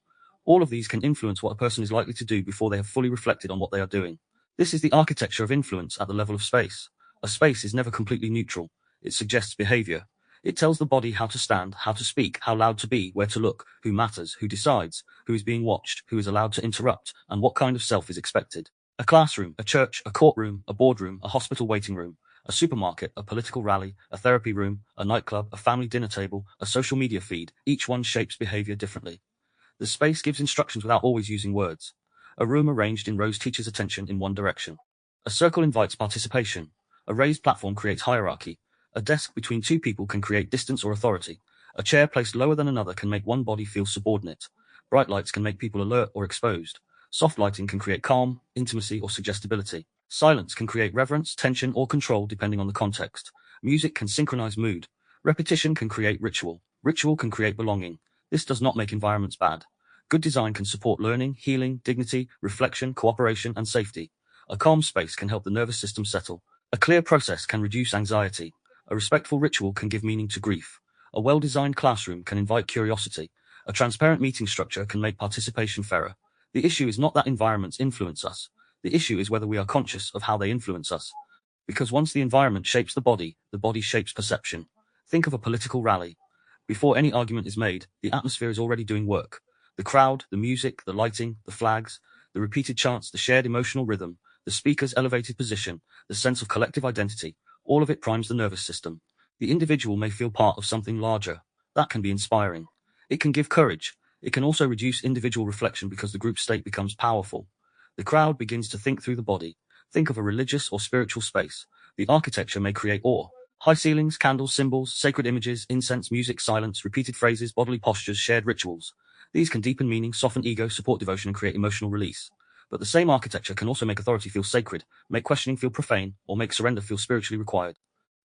Speaker 1: All of these can influence what a person is likely to do before they have fully reflected on what they are doing. This is the architecture of influence at the level of space. A space is never completely neutral. It suggests behavior. It tells the body how to stand, how to speak, how loud to be, where to look, who matters, who decides, who is being watched, who is allowed to interrupt, and what kind of self is expected. A classroom, a church, a courtroom, a boardroom, a hospital waiting room, a supermarket, a political rally, a therapy room, a nightclub, a family dinner table, a social media feed. Each one shapes behavior differently. The space gives instructions without always using words. A room arranged in rows teaches attention in one direction. A circle invites participation. A raised platform creates hierarchy. A desk between two people can create distance or authority. A chair placed lower than another can make one body feel subordinate. Bright lights can make people alert or exposed. Soft lighting can create calm, intimacy, or suggestibility. Silence can create reverence, tension, or control depending on the context. Music can synchronize mood. Repetition can create ritual. Ritual can create belonging. This does not make environments bad. Good design can support learning, healing, dignity, reflection, cooperation, and safety. A calm space can help the nervous system settle. A clear process can reduce anxiety. A respectful ritual can give meaning to grief. A well-designed classroom can invite curiosity. A transparent meeting structure can make participation fairer. The issue is not that environments influence us. The issue is whether we are conscious of how they influence us. Because once the environment shapes the body shapes perception. Think of a political rally. Before any argument is made, the atmosphere is already doing work. The crowd, the music, the lighting, the flags, the repeated chants, the shared emotional rhythm, the speaker's elevated position, the sense of collective identity, all of it primes the nervous system. The individual may feel part of something larger. That can be inspiring. It can give courage. It can also reduce individual reflection because the group state becomes powerful. The crowd begins to think through the body. Think of a religious or spiritual space. The architecture may create awe. High ceilings, candles, symbols, sacred images, incense, music, silence, repeated phrases, bodily postures, shared rituals. These can deepen meaning, soften ego, support devotion, and create emotional release. But the same architecture can also make authority feel sacred, make questioning feel profane, or make surrender feel spiritually required.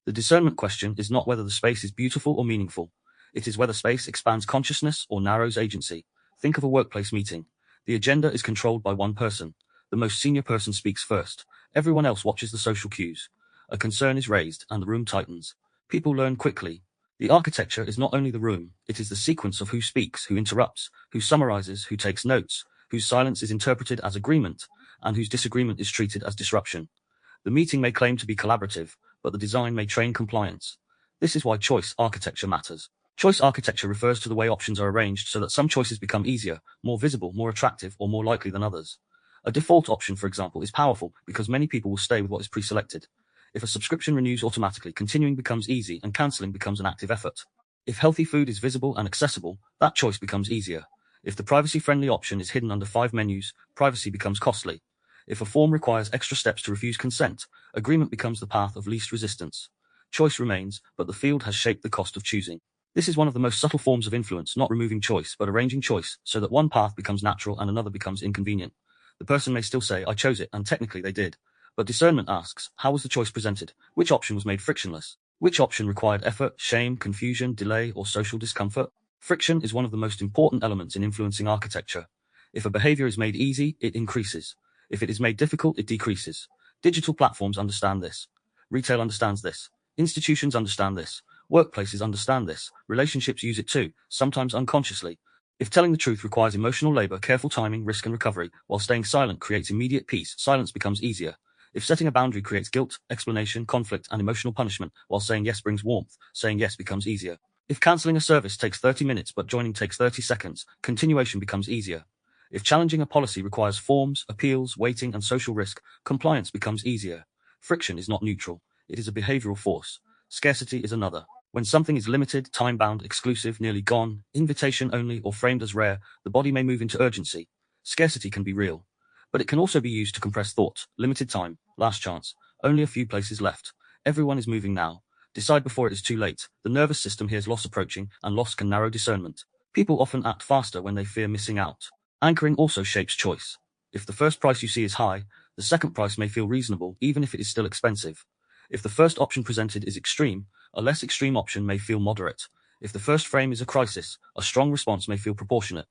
Speaker 1: The discernment question is not whether the space is beautiful or meaningful. It is whether space expands consciousness or narrows agency. Think of a workplace meeting. The agenda is controlled by one person. The most senior person speaks first. Everyone else watches the social cues. A concern is raised, and the room tightens. People learn quickly. The architecture is not only the room, it is the sequence of who speaks, who interrupts, who summarizes, who takes notes, whose silence is interpreted as agreement, and whose disagreement is treated as disruption. The meeting may claim to be collaborative, but the design may train compliance. This is why choice architecture matters. Choice architecture refers to the way options are arranged so that some choices become easier, more visible, more attractive, or more likely than others. A default option, for example, is powerful because many people will stay with what is pre-selected. If a subscription renews automatically, continuing becomes easy and cancelling becomes an active effort. If healthy food is visible and accessible, that choice becomes easier. If the privacy-friendly option is hidden under 5 menus, privacy becomes costly. If a form requires extra steps to refuse consent, agreement becomes the path of least resistance. Choice remains, but the field has shaped the cost of choosing. This is one of the most subtle forms of influence, not removing choice, but arranging choice so that one path becomes natural and another becomes inconvenient. The person may still say, I chose it, and technically they did. But discernment asks, how was the choice presented? Which option was made frictionless? Which option required effort, shame, confusion, delay, or social discomfort? Friction is one of the most important elements in influencing architecture. If a behavior is made easy, it increases. If it is made difficult, it decreases. Digital platforms understand this. Retail understands this. Institutions understand this. Workplaces understand this. Relationships use it too, sometimes unconsciously. If telling the truth requires emotional labor, careful timing, risk and recovery, while staying silent creates immediate peace, silence becomes easier. If setting a boundary creates guilt, explanation, conflict, and emotional punishment, while saying yes brings warmth, saying yes becomes easier. If cancelling a service takes 30 minutes but joining takes 30 seconds, continuation becomes easier. If challenging a policy requires forms, appeals, waiting, and social risk, compliance becomes easier. Friction is not neutral. It is a behavioral force. Scarcity is another. When something is limited, time-bound, exclusive, nearly gone, invitation only, or framed as rare, the body may move into urgency. Scarcity can be real. But it can also be used to compress thought. Limited time, last chance, only a few places left. Everyone is moving now. Decide before it is too late. The nervous system hears loss approaching, and loss can narrow discernment. People often act faster when they fear missing out. Anchoring also shapes choice. If the first price you see is high, the second price may feel reasonable, even if it is still expensive. If the first option presented is extreme, a less extreme option may feel moderate. If the first frame is a crisis, a strong response may feel proportionate.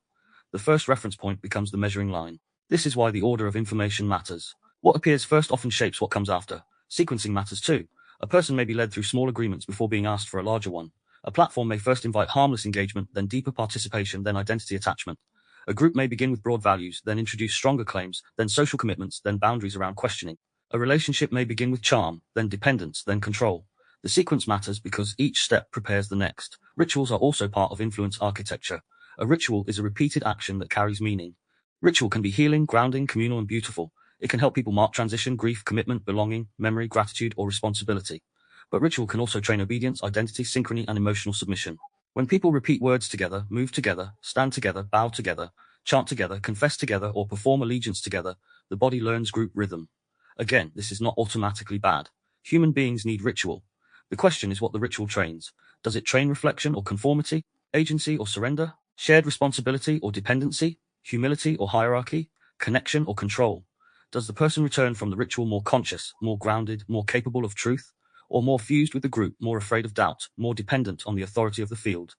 Speaker 1: The first reference point becomes the measuring line. This is why the order of information matters. What appears first often shapes what comes after. Sequencing matters too. A person may be led through small agreements before being asked for a larger one. A platform may first invite harmless engagement, then deeper participation, then identity attachment. A group may begin with broad values, then introduce stronger claims, then social commitments, then boundaries around questioning. A relationship may begin with charm, then dependence, then control. The sequence matters because each step prepares the next. Rituals are also part of influence architecture. A ritual is a repeated action that carries meaning. Ritual can be healing, grounding, communal, and beautiful. It can help people mark transition, grief, commitment, belonging, memory, gratitude, or responsibility. But ritual can also train obedience, identity, synchrony, and emotional submission. When people repeat words together, move together, stand together, bow together, chant together, confess together, or perform allegiance together, the body learns group rhythm. Again, this is not automatically bad. Human beings need ritual. The question is what the ritual trains. Does it train reflection or conformity, agency or surrender, shared responsibility or dependency, humility or hierarchy, connection or control? Does the person return from the ritual more conscious, more grounded, more capable of truth, or more fused with the group, more afraid of doubt, more dependent on the authority of the field?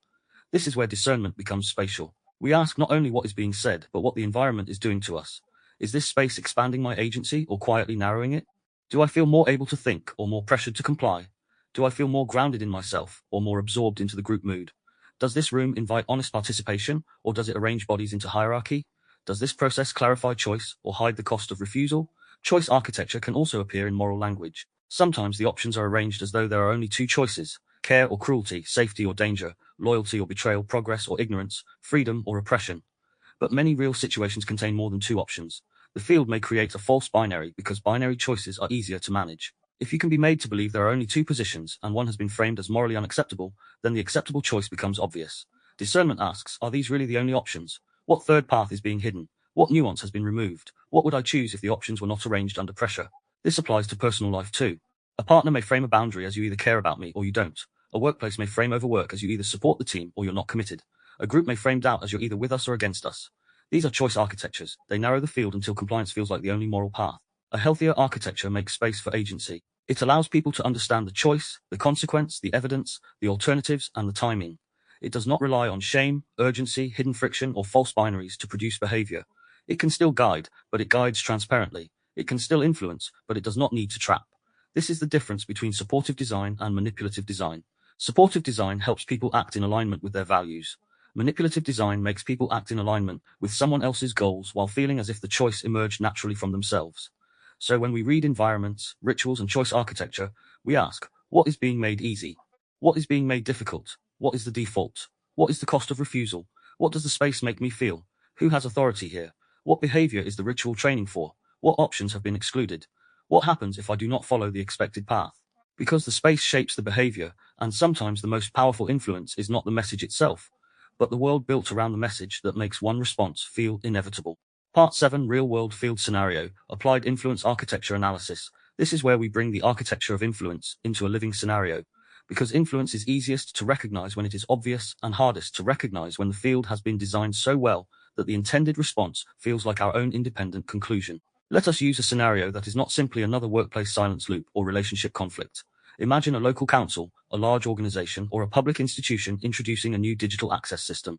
Speaker 1: This is where discernment becomes spatial. We ask not only what is being said, but what the environment is doing to us. Is this space expanding my agency or quietly narrowing it? Do I feel more able to think or more pressured to comply? Do I feel more grounded in myself or more absorbed into the group mood? Does this room invite honest participation or does it arrange bodies into hierarchy? Does this process clarify choice or hide the cost of refusal? Choice architecture can also appear in moral language. Sometimes the options are arranged as though there are only two choices: care or cruelty, safety or danger, loyalty or betrayal, progress or ignorance, freedom or oppression. But many real situations contain more than two options. The field may create a false binary because binary choices are easier to manage. If you can be made to believe there are only two positions and one has been framed as morally unacceptable, then the acceptable choice becomes obvious. Discernment asks, are these really the only options? What third path is being hidden? What nuance has been removed? What would I choose if the options were not arranged under pressure? This applies to personal life too. A partner may frame a boundary as you either care about me or you don't. A workplace may frame overwork as you either support the team or you're not committed. A group may frame doubt as you're either with us or against us. These are choice architectures. They narrow the field until compliance feels like the only moral path. A healthier architecture makes space for agency. It allows people to understand the choice, the consequence, the evidence, the alternatives, and the timing. It does not rely on shame, urgency, hidden friction, or false binaries to produce behavior. It can still guide, but it guides transparently. It can still influence, but it does not need to trap. This is the difference between supportive design and manipulative design. Supportive design helps people act in alignment with their values. Manipulative design makes people act in alignment with someone else's goals while feeling as if the choice emerged naturally from themselves. So when we read environments, rituals, and choice architecture, we ask, what is being made easy? What is being made difficult? What is the default? What is the cost of refusal? What does the space make me feel? Who has authority here? What behavior is the ritual training for? What options have been excluded? What happens if I do not follow the expected path? Because the space shapes the behavior, and sometimes the most powerful influence is not the message itself, but the world built around the message that makes one response feel inevitable. Part 7, Real-World Field Scenario, Applied Influence Architecture Analysis. This is where we bring the architecture of influence into a living scenario, because influence is easiest to recognize when it is obvious and hardest to recognize when the field has been designed so well that the intended response feels like our own independent conclusion. Let us use a scenario that is not simply another workplace silence loop or relationship conflict. Imagine a local council, a large organization, or a public institution introducing a new digital access system.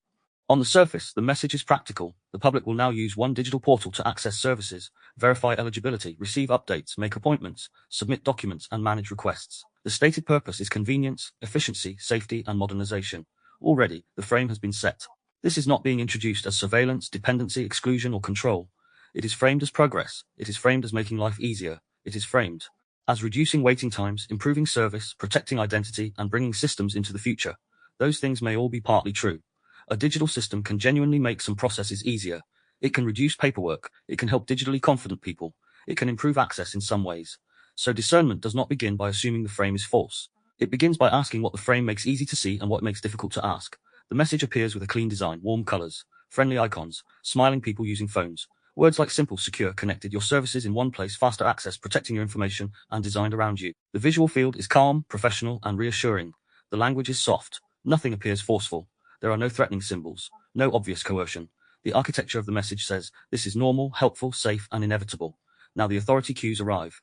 Speaker 1: On the surface, the message is practical. The public will now use one digital portal to access services, verify eligibility, receive updates, make appointments, submit documents, and manage requests. The stated purpose is convenience, efficiency, safety, and modernization. Already, the frame has been set. This is not being introduced as surveillance, dependency, exclusion, or control. It is framed as progress. It is framed as making life easier. It is framed as reducing waiting times, improving service, protecting identity, and bringing systems into the future. Those things may all be partly true. A digital system can genuinely make some processes easier. It can reduce paperwork. It can help digitally confident people. It can improve access in some ways. So discernment does not begin by assuming the frame is false. It begins by asking what the frame makes easy to see and what makes difficult to ask. The message appears with a clean design, warm colors, friendly icons, smiling people using phones. Words like simple, secure, connected, your services in one place, faster access, protecting your information, and designed around you. The visual field is calm, professional, and reassuring. The language is soft. Nothing appears forceful. There are no threatening symbols, no obvious coercion. The architecture of the message says, this is normal, helpful, safe, and inevitable. Now the authority cues arrive.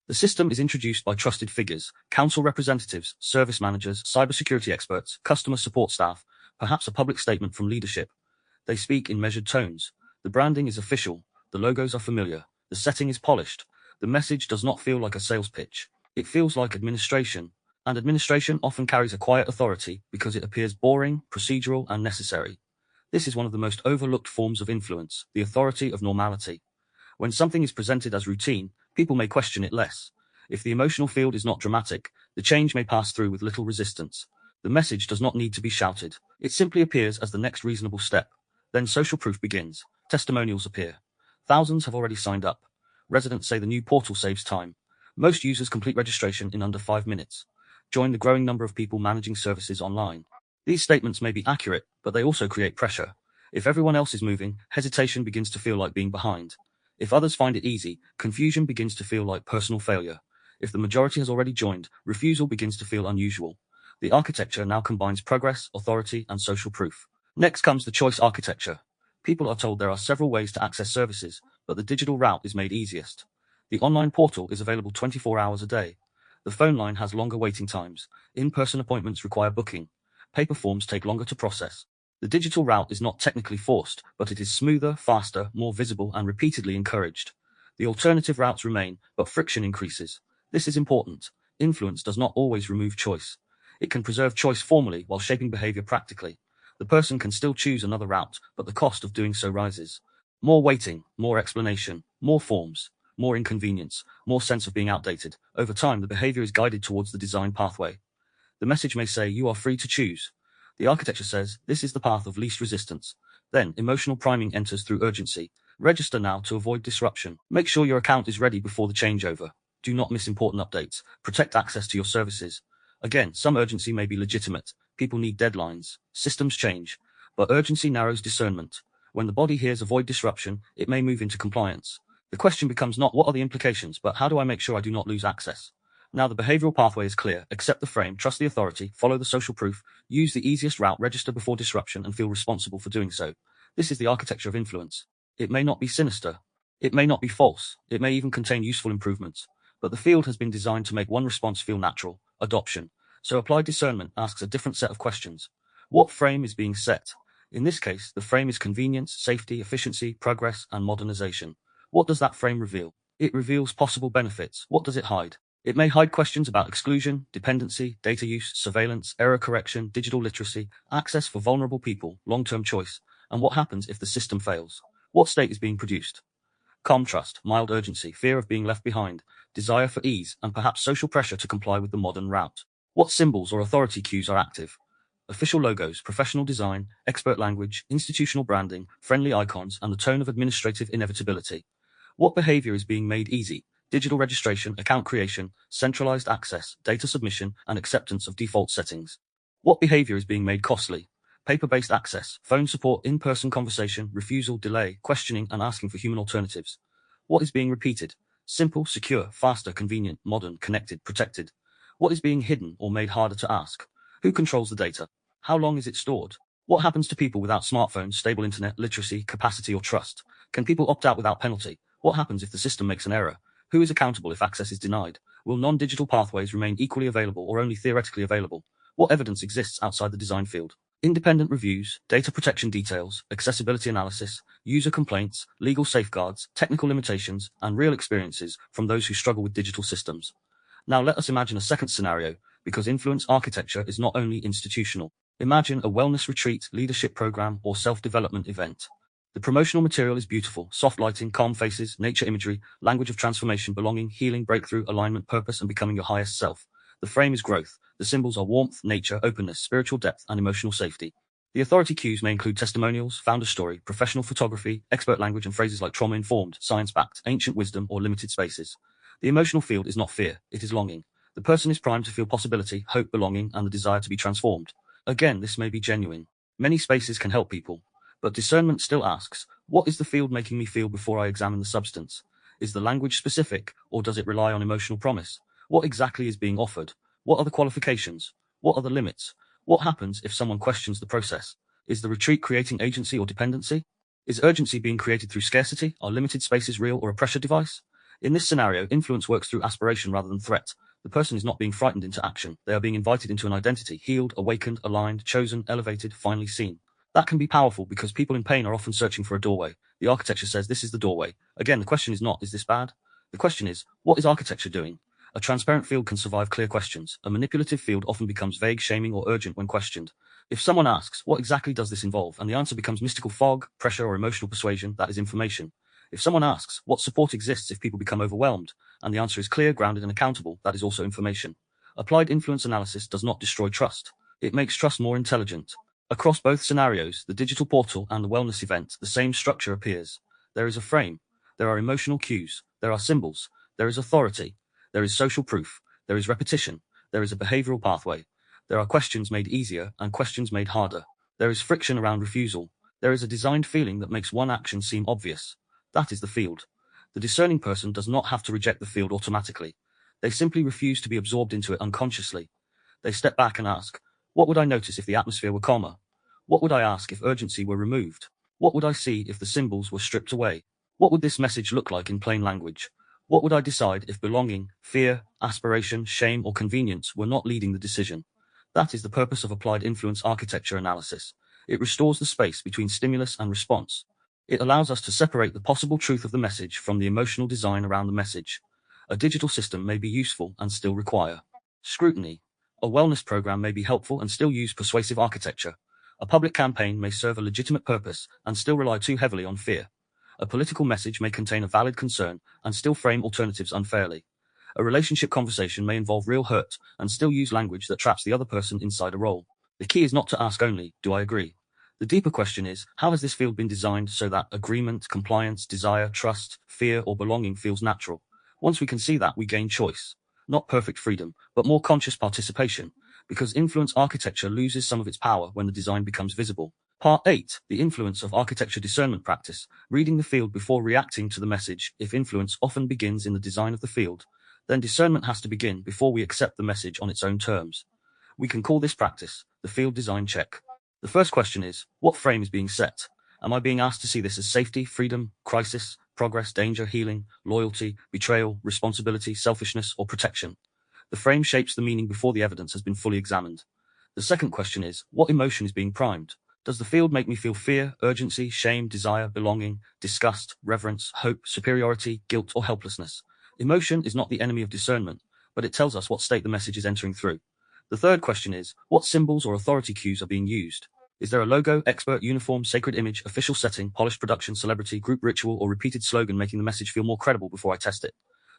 Speaker 1: The system is introduced by trusted figures, council representatives, service managers, cybersecurity experts, customer support staff, perhaps a public statement from leadership. They speak in measured tones. The branding is official. The logos are familiar. The setting is polished. The message does not feel like a sales pitch. It feels like administration. And administration often carries a quiet authority because it appears boring, procedural, and necessary. This is one of the most overlooked forms of influence, the authority of normality. When something is presented as routine, people may question it less. If the emotional field is not dramatic, the change may pass through with little resistance. The message does not need to be shouted. It simply appears as the next reasonable step. Then social proof begins. Testimonials appear. Thousands have already signed up. Residents say the new portal saves time. Most users complete registration in under 5 minutes. Join the growing number of people managing services online. These statements may be accurate, but they also create pressure. If everyone else is moving, hesitation begins to feel like being behind. If others find it easy, confusion begins to feel like personal failure. If the majority has already joined, refusal begins to feel unusual. The architecture now combines progress, authority, and social proof. Next comes the choice architecture. People are told there are several ways to access services, but the digital route is made easiest. The online portal is available 24 hours a day. The phone line has longer waiting times. In-person appointments require booking. Paper forms take longer to process. The digital route is not technically forced, but it is smoother, faster, more visible, and repeatedly encouraged. The alternative routes remain, but friction increases. This is important. Influence does not always remove choice. It can preserve choice formally while shaping behavior practically. The person can still choose another route, but the cost of doing so rises. More waiting, more explanation, more forms, more inconvenience, more sense of being outdated. Over time, the behavior is guided towards the design pathway. The message may say, you are free to choose. The architecture says, this is the path of least resistance. Then, emotional priming enters through urgency. Register now to avoid disruption. Make sure your account is ready before the changeover. Do not miss important updates. Protect access to your services. Again, some urgency may be legitimate. People need deadlines. Systems change. But urgency narrows discernment. When the body hears avoid disruption, it may move into compliance. The question becomes not what are the implications, but how do I make sure I do not lose access? Now the behavioral pathway is clear. Accept the frame, trust the authority, follow the social proof, use the easiest route, register before disruption, and feel responsible for doing so. This is the architecture of influence. It may not be sinister. It may not be false. It may even contain useful improvements. But the field has been designed to make one response feel natural: adoption. So applied discernment asks a different set of questions. What frame is being set? In this case, the frame is convenience, safety, efficiency, progress, and modernization. What does that frame reveal? It reveals possible benefits. What does it hide? It may hide questions about exclusion, dependency, data use, surveillance, error correction, digital literacy, access for vulnerable people, long-term choice, and what happens if the system fails. What state is being produced? Calm trust, mild urgency, fear of being left behind, desire for ease, and perhaps social pressure to comply with the modern route. What symbols or authority cues are active? Official logos, professional design, expert language, institutional branding, friendly icons, and the tone of administrative inevitability. What behavior is being made easy? Digital registration, account creation, centralized access, data submission, and acceptance of default settings. What behavior is being made costly? Paper-based access, phone support, in-person conversation, refusal, delay, questioning, and asking for human alternatives. What is being repeated? Simple, secure, faster, convenient, modern, connected, protected. What is being hidden or made harder to ask? Who controls the data? How long is it stored? What happens to people without smartphones, stable internet, literacy, capacity, or trust? Can people opt out without penalty? What happens if the system makes an error? Who is accountable if access is denied? Will non-digital pathways remain equally available or only theoretically available? What evidence exists outside the design field? Independent reviews, data protection details, accessibility analysis, user complaints, legal safeguards, technical limitations, and real experiences from those who struggle with digital systems. Now let us imagine a second scenario, because influence architecture is not only institutional. Imagine a wellness retreat, leadership program, or self-development event. The promotional material is beautiful: soft lighting, calm faces, nature imagery, language of transformation, belonging, healing, breakthrough, alignment, purpose, and becoming your highest self. The frame is growth. The symbols are warmth, nature, openness, spiritual depth, and emotional safety. The authority cues may include testimonials, founder story, professional photography, expert language, and phrases like trauma-informed, science-backed, ancient wisdom, or limited spaces. The emotional field is not fear, it is longing. The person is primed to feel possibility, hope, belonging, and the desire to be transformed. Again, this may be genuine. Many spaces can help people, but discernment still asks, what is the field making me feel before I examine the substance? Is the language specific, or does it rely on emotional promise? What exactly is being offered? What are the qualifications? What are the limits? What happens if someone questions the process? Is the retreat creating agency or dependency? Is urgency being created through scarcity? Are limited spaces real or a pressure device? In this scenario, influence works through aspiration rather than threat. The person is not being frightened into action. They are being invited into an identity, healed, awakened, aligned, chosen, elevated, finally seen. That can be powerful because people in pain are often searching for a doorway. The architecture says this is the doorway. Again, the question is not, is this bad? The question is, what is architecture doing? A transparent field can survive clear questions. A manipulative field often becomes vague, shaming, or urgent when questioned. If someone asks, what exactly does this involve? And the answer becomes mystical fog, pressure, or emotional persuasion, that is information. If someone asks, what support exists if people become overwhelmed? And the answer is clear, grounded, and accountable, that is also information. Applied influence analysis does not destroy trust. It makes trust more intelligent. Across both scenarios, the digital portal and the wellness event, the same structure appears. There is a frame. There are emotional cues. There are symbols. There is authority. There is social proof. There is repetition. There is a behavioral pathway. There are questions made easier and questions made harder. There is friction around refusal. There is a designed feeling that makes one action seem obvious. That is the field. The discerning person does not have to reject the field automatically. They simply refuse to be absorbed into it unconsciously. They step back and ask, what would I notice if the atmosphere were calmer? What would I ask if urgency were removed? What would I see if the symbols were stripped away? What would this message look like in plain language? What would I decide if belonging, fear, aspiration, shame, or convenience were not leading the decision? That is the purpose of applied influence architecture analysis. It restores the space between stimulus and response. It allows us to separate the possible truth of the message from the emotional design around the message. A digital system may be useful and still require scrutiny. A wellness program may be helpful and still use persuasive architecture. A public campaign may serve a legitimate purpose and still rely too heavily on fear. A political message may contain a valid concern and still frame alternatives unfairly. A relationship conversation may involve real hurt and still use language that traps the other person inside a role. The key is not to ask only, do I agree? The deeper question is, how has this field been designed so that agreement, compliance, desire, trust, fear, or belonging feels natural? Once we can see that, we gain choice. Not perfect freedom, but more conscious participation, because influence architecture loses some of its power when the design becomes visible. Part 8. The influence of architecture discernment practice. Reading the field before reacting to the message. If influence often begins in the design of the field, then discernment has to begin before we accept the message on its own terms. We can call this practice the field design check. The first question is, what frame is being set? Am I being asked to see this as safety, freedom, crisis, progress, danger, healing, loyalty, betrayal, responsibility, selfishness, or protection? The frame shapes the meaning before the evidence has been fully examined. The second question is, what emotion is being primed? Does the field make me feel fear, urgency, shame, desire, belonging, disgust, reverence, hope, superiority, guilt, or helplessness? Emotion is not the enemy of discernment, but it tells us what state the message is entering through. The third question is, what symbols or authority cues are being used? Is there a logo, expert, uniform, sacred image, official setting, polished production, celebrity, group ritual, or repeated slogan making the message feel more credible before I test it?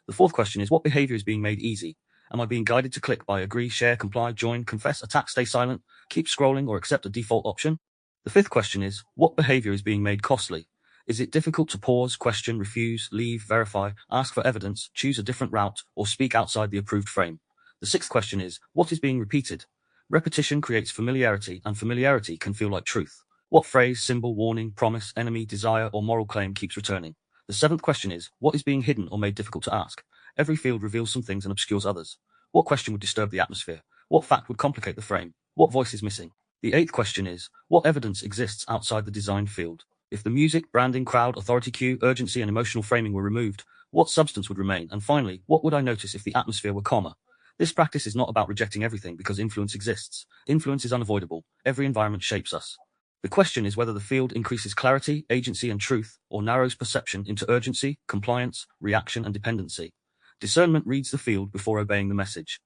Speaker 1: The fourth question is, what behavior is being made easy? Am I being guided to click by agree, share, comply, join, confess, attack, stay silent, keep scrolling, or accept a default option? The fifth question is, what behavior is being made costly? Is it difficult to pause, question, refuse, leave, verify, ask for evidence, choose a different route, or speak outside the approved frame? The sixth question is, what is being repeated? Repetition creates familiarity, and familiarity can feel like truth. What phrase, symbol, warning, promise, enemy, desire, or moral claim keeps returning? The seventh question is, what is being hidden or made difficult to ask? Every field reveals some things and obscures others. What question would disturb the atmosphere? What fact would complicate the frame? What voice is missing? The eighth question is, what evidence exists outside the design field? If the music, branding, crowd, authority cue, urgency, and emotional framing were removed, what substance would remain? And finally, what would I notice if the atmosphere were calmer? This practice is not about rejecting everything because influence exists. Influence is unavoidable. Every environment shapes us. The question is whether the field increases clarity, agency, and truth, or narrows perception into urgency, compliance, reaction, and dependency. Discernment reads the field before obeying the message.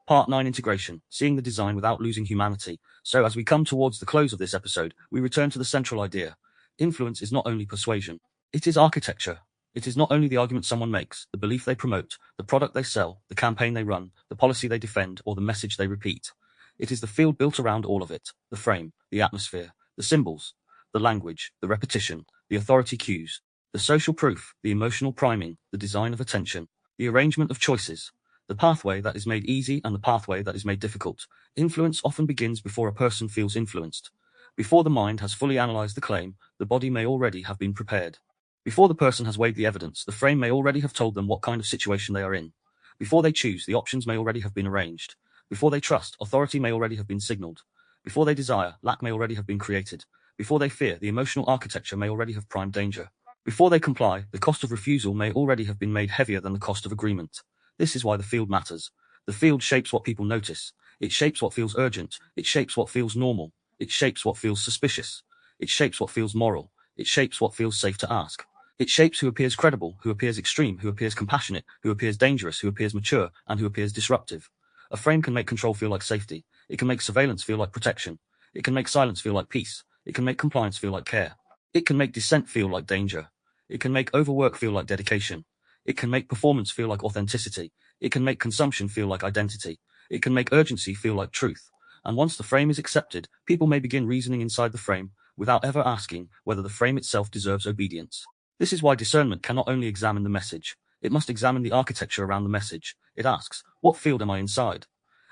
Speaker 1: Part 9: Integration, seeing the design without losing humanity. So as we come towards the close of this episode, we return to the central idea. Influence is not only persuasion, it is architecture. It is not only the argument someone makes, the belief they promote, the product they sell, the campaign they run, the policy they defend, or the message they repeat. It is the field built around all of it: the frame, the atmosphere, the symbols, the language, the repetition, the authority cues, the social proof, the emotional priming, the design of attention, the arrangement of choices, the pathway that is made easy and the pathway that is made difficult. Influence often begins before a person feels influenced. Before the mind has fully analyzed the claim, the body may already have been prepared. Before the person has weighed the evidence, the frame may already have told them what kind of situation they are in. Before they choose, the options may already have been arranged. Before they trust, authority may already have been signaled. Before they desire, lack may already have been created. Before they fear, the emotional architecture may already have primed danger. Before they comply, the cost of refusal may already have been made heavier than the cost of agreement. This is why the field matters. The field shapes what people notice. It shapes what feels urgent. It shapes what feels normal. It shapes what feels suspicious. It shapes what feels moral. It shapes what feels safe to ask. It shapes who appears credible, who appears extreme, who appears compassionate, who appears dangerous, who appears mature, and who appears disruptive. A frame can make control feel like safety. It can make surveillance feel like protection. It can make silence feel like peace. It can make compliance feel like care. It can make dissent feel like danger. It can make overwork feel like dedication. It can make performance feel like authenticity. It can make consumption feel like identity. It can make urgency feel like truth. And once the frame is accepted, people may begin reasoning inside the frame, without ever asking whether the frame itself deserves obedience. This is why discernment cannot only examine the message, it must examine the architecture around the message. It asks, what field am I inside?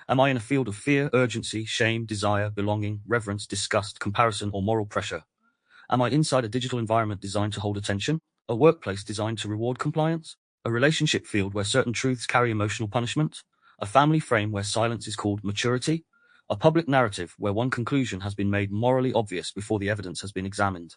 Speaker 1: Am I in a field of fear, urgency, shame, desire, belonging, reverence, disgust, comparison, or moral pressure? Am I inside a digital environment designed to hold attention? A workplace designed to reward compliance? A relationship field where certain truths carry emotional punishment? A family frame where silence is called maturity? A public narrative where one conclusion has been made morally obvious before the evidence has been examined?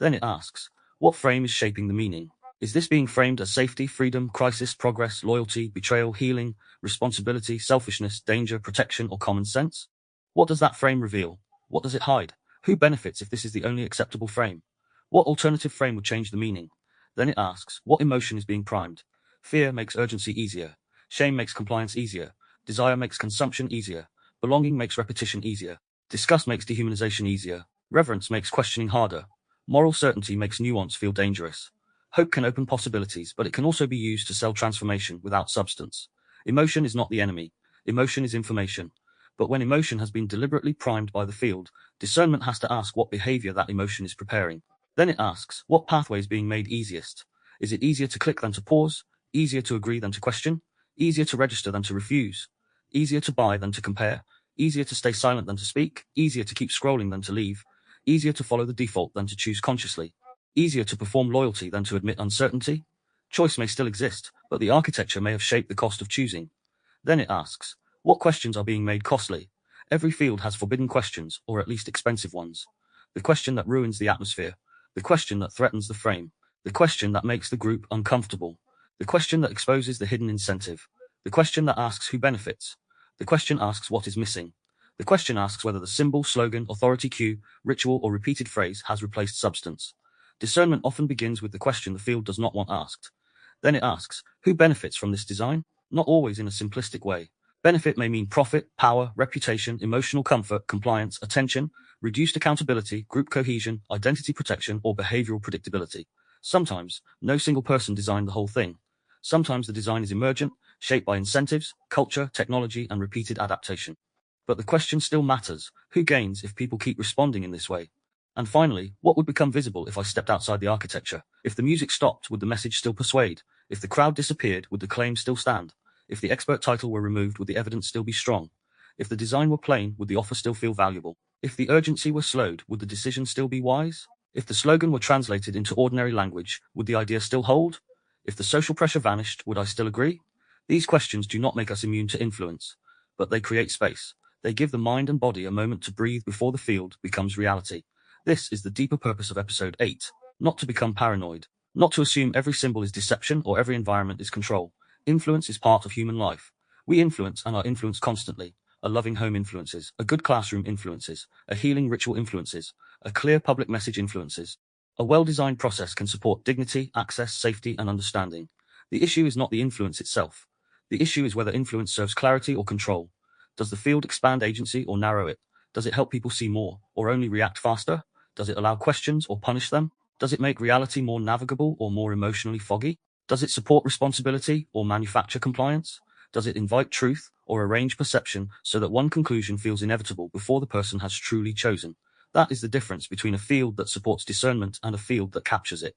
Speaker 1: Then it asks, what frame is shaping the meaning? Is this being framed as safety, freedom, crisis, progress, loyalty, betrayal, healing, responsibility, selfishness, danger, protection, or common sense? What does that frame reveal? What does it hide? Who benefits if this is the only acceptable frame? What alternative frame would change the meaning? Then it asks, what emotion is being primed? Fear makes urgency easier. Shame makes compliance easier. Desire makes consumption easier. Belonging makes repetition easier. Disgust makes dehumanization easier. Reverence makes questioning harder. Moral certainty makes nuance feel dangerous. Hope can open possibilities, but it can also be used to sell transformation without substance. Emotion is not the enemy. Emotion is information. But when emotion has been deliberately primed by the field, discernment has to ask what behavior that emotion is preparing. Then it asks, what pathway is being made easiest? Is it easier to click than to pause? Easier to agree than to question? Easier to register than to refuse? Easier to buy than to compare? Easier to stay silent than to speak? Easier to keep scrolling than to leave? Easier to follow the default than to choose consciously? Easier to perform loyalty than to admit uncertainty? Choice may still exist, but the architecture may have shaped the cost of choosing. Then it asks, what questions are being made costly? Every field has forbidden questions, or at least expensive ones. The question that ruins the atmosphere. The question that threatens the frame. The question that makes the group uncomfortable. The question that exposes the hidden incentive. The question that asks who benefits. The question asks what is missing. The question asks whether the symbol, slogan, authority cue, ritual, or repeated phrase has replaced substance. Discernment often begins with the question the field does not want asked. Then it asks, who benefits from this design? Not always in a simplistic way. Benefit may mean profit, power, reputation, emotional comfort, compliance, attention, reduced accountability, group cohesion, identity protection, or behavioral predictability. Sometimes, no single person designed the whole thing. Sometimes the design is emergent, shaped by incentives, culture, technology, and repeated adaptation. But the question still matters. Who gains if people keep responding in this way? And finally, what would become visible if I stepped outside the architecture? If the music stopped, would the message still persuade? If the crowd disappeared, would the claim still stand? If the expert title were removed, would the evidence still be strong? If the design were plain, would the offer still feel valuable? If the urgency were slowed, would the decision still be wise? If the slogan were translated into ordinary language, would the idea still hold? If the social pressure vanished, would I still agree? These questions do not make us immune to influence, but they create space. They give the mind and body a moment to breathe before the field becomes reality. This is the deeper purpose of episode 8, not to become paranoid, not to assume every symbol is deception or every environment is control. Influence is part of human life. We influence and are influenced constantly. A loving home influences, a good classroom influences, a healing ritual influences, a clear public message influences. A well-designed process can support dignity, access, safety, and understanding. The issue is not the influence itself. The issue is whether influence serves clarity or control. Does the field expand agency or narrow it? Does it help people see more, or only react faster? Does it allow questions or punish them? Does it make reality more navigable or more emotionally foggy? Does it support responsibility or manufacture compliance? Does it invite truth or arrange perception so that one conclusion feels inevitable before the person has truly chosen? That is the difference between a field that supports discernment and a field that captures it.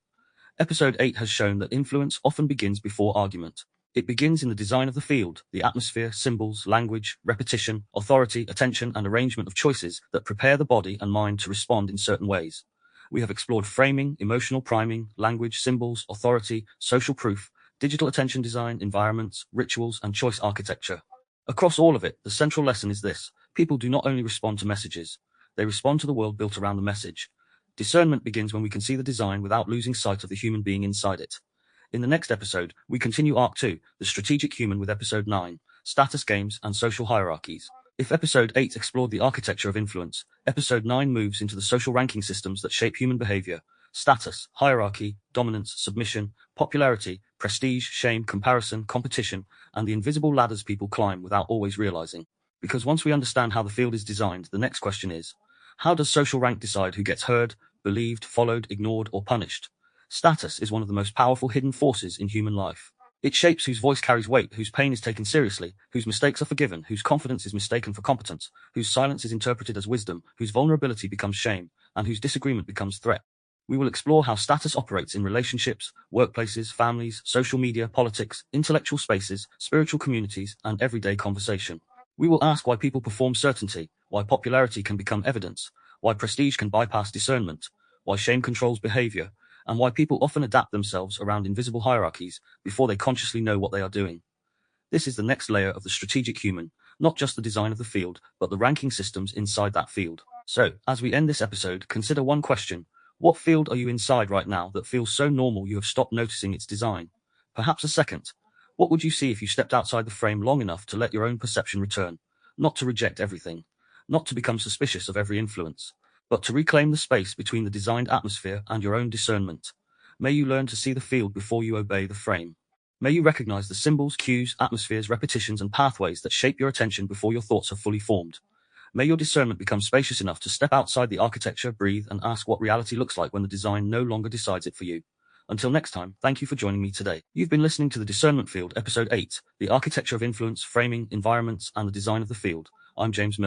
Speaker 1: Episode 8 has shown that influence often begins before argument. It begins in the design of the field, the atmosphere, symbols, language, repetition, authority, attention, and arrangement of choices that prepare the body and mind to respond in certain ways. We have explored framing, emotional priming, language, symbols, authority, social proof, digital attention design, environments, rituals, and choice architecture. Across all of it, the central lesson is this: people do not only respond to messages, they respond to the world built around the message. Discernment begins when we can see the design without losing sight of the human being inside it. In the next episode, we continue Arc 2, the strategic human, with episode 9, status games and social hierarchies. If episode 8 explored the architecture of influence, episode 9 moves into the social ranking systems that shape human behavior: status, hierarchy, dominance, submission, popularity, prestige, shame, comparison, competition, and the invisible ladders people climb without always realizing. Because once we understand how the field is designed, the next question is, how does social rank decide who gets heard, believed, followed, ignored, or punished? Status is one of the most powerful hidden forces in human life. It shapes whose voice carries weight, whose pain is taken seriously, whose mistakes are forgiven, whose confidence is mistaken for competence, whose silence is interpreted as wisdom, whose vulnerability becomes shame, and whose disagreement becomes threat. We will explore how status operates in relationships, workplaces, families, social media, politics, intellectual spaces, spiritual communities, and everyday conversation. We will ask why people perform certainty, why popularity can become evidence, why prestige can bypass discernment, why shame controls behavior, and why people often adapt themselves around invisible hierarchies before they consciously know what they are doing. This is the next layer of the strategic human, not just the design of the field, but the ranking systems inside that field. So, as we end this episode, consider one question: what field are you inside right now that feels so normal you have stopped noticing its design? Perhaps a second. What would you see if you stepped outside the frame long enough to let your own perception return? Not to reject everything, not to become suspicious of every influence, but to reclaim the space between the designed atmosphere and your own discernment. May you learn to see the field before you obey the frame. May you recognize the symbols, cues, atmospheres, repetitions, and pathways that shape your attention before your thoughts are fully formed. May your discernment become spacious enough to step outside the architecture, breathe, and ask what reality looks like when the design no longer decides it for you. Until next time, thank you for joining me today. You've been listening to the Discernment Field, Episode 8, the architecture of influence, framing, environments, and the design of the field. I'm James Miller.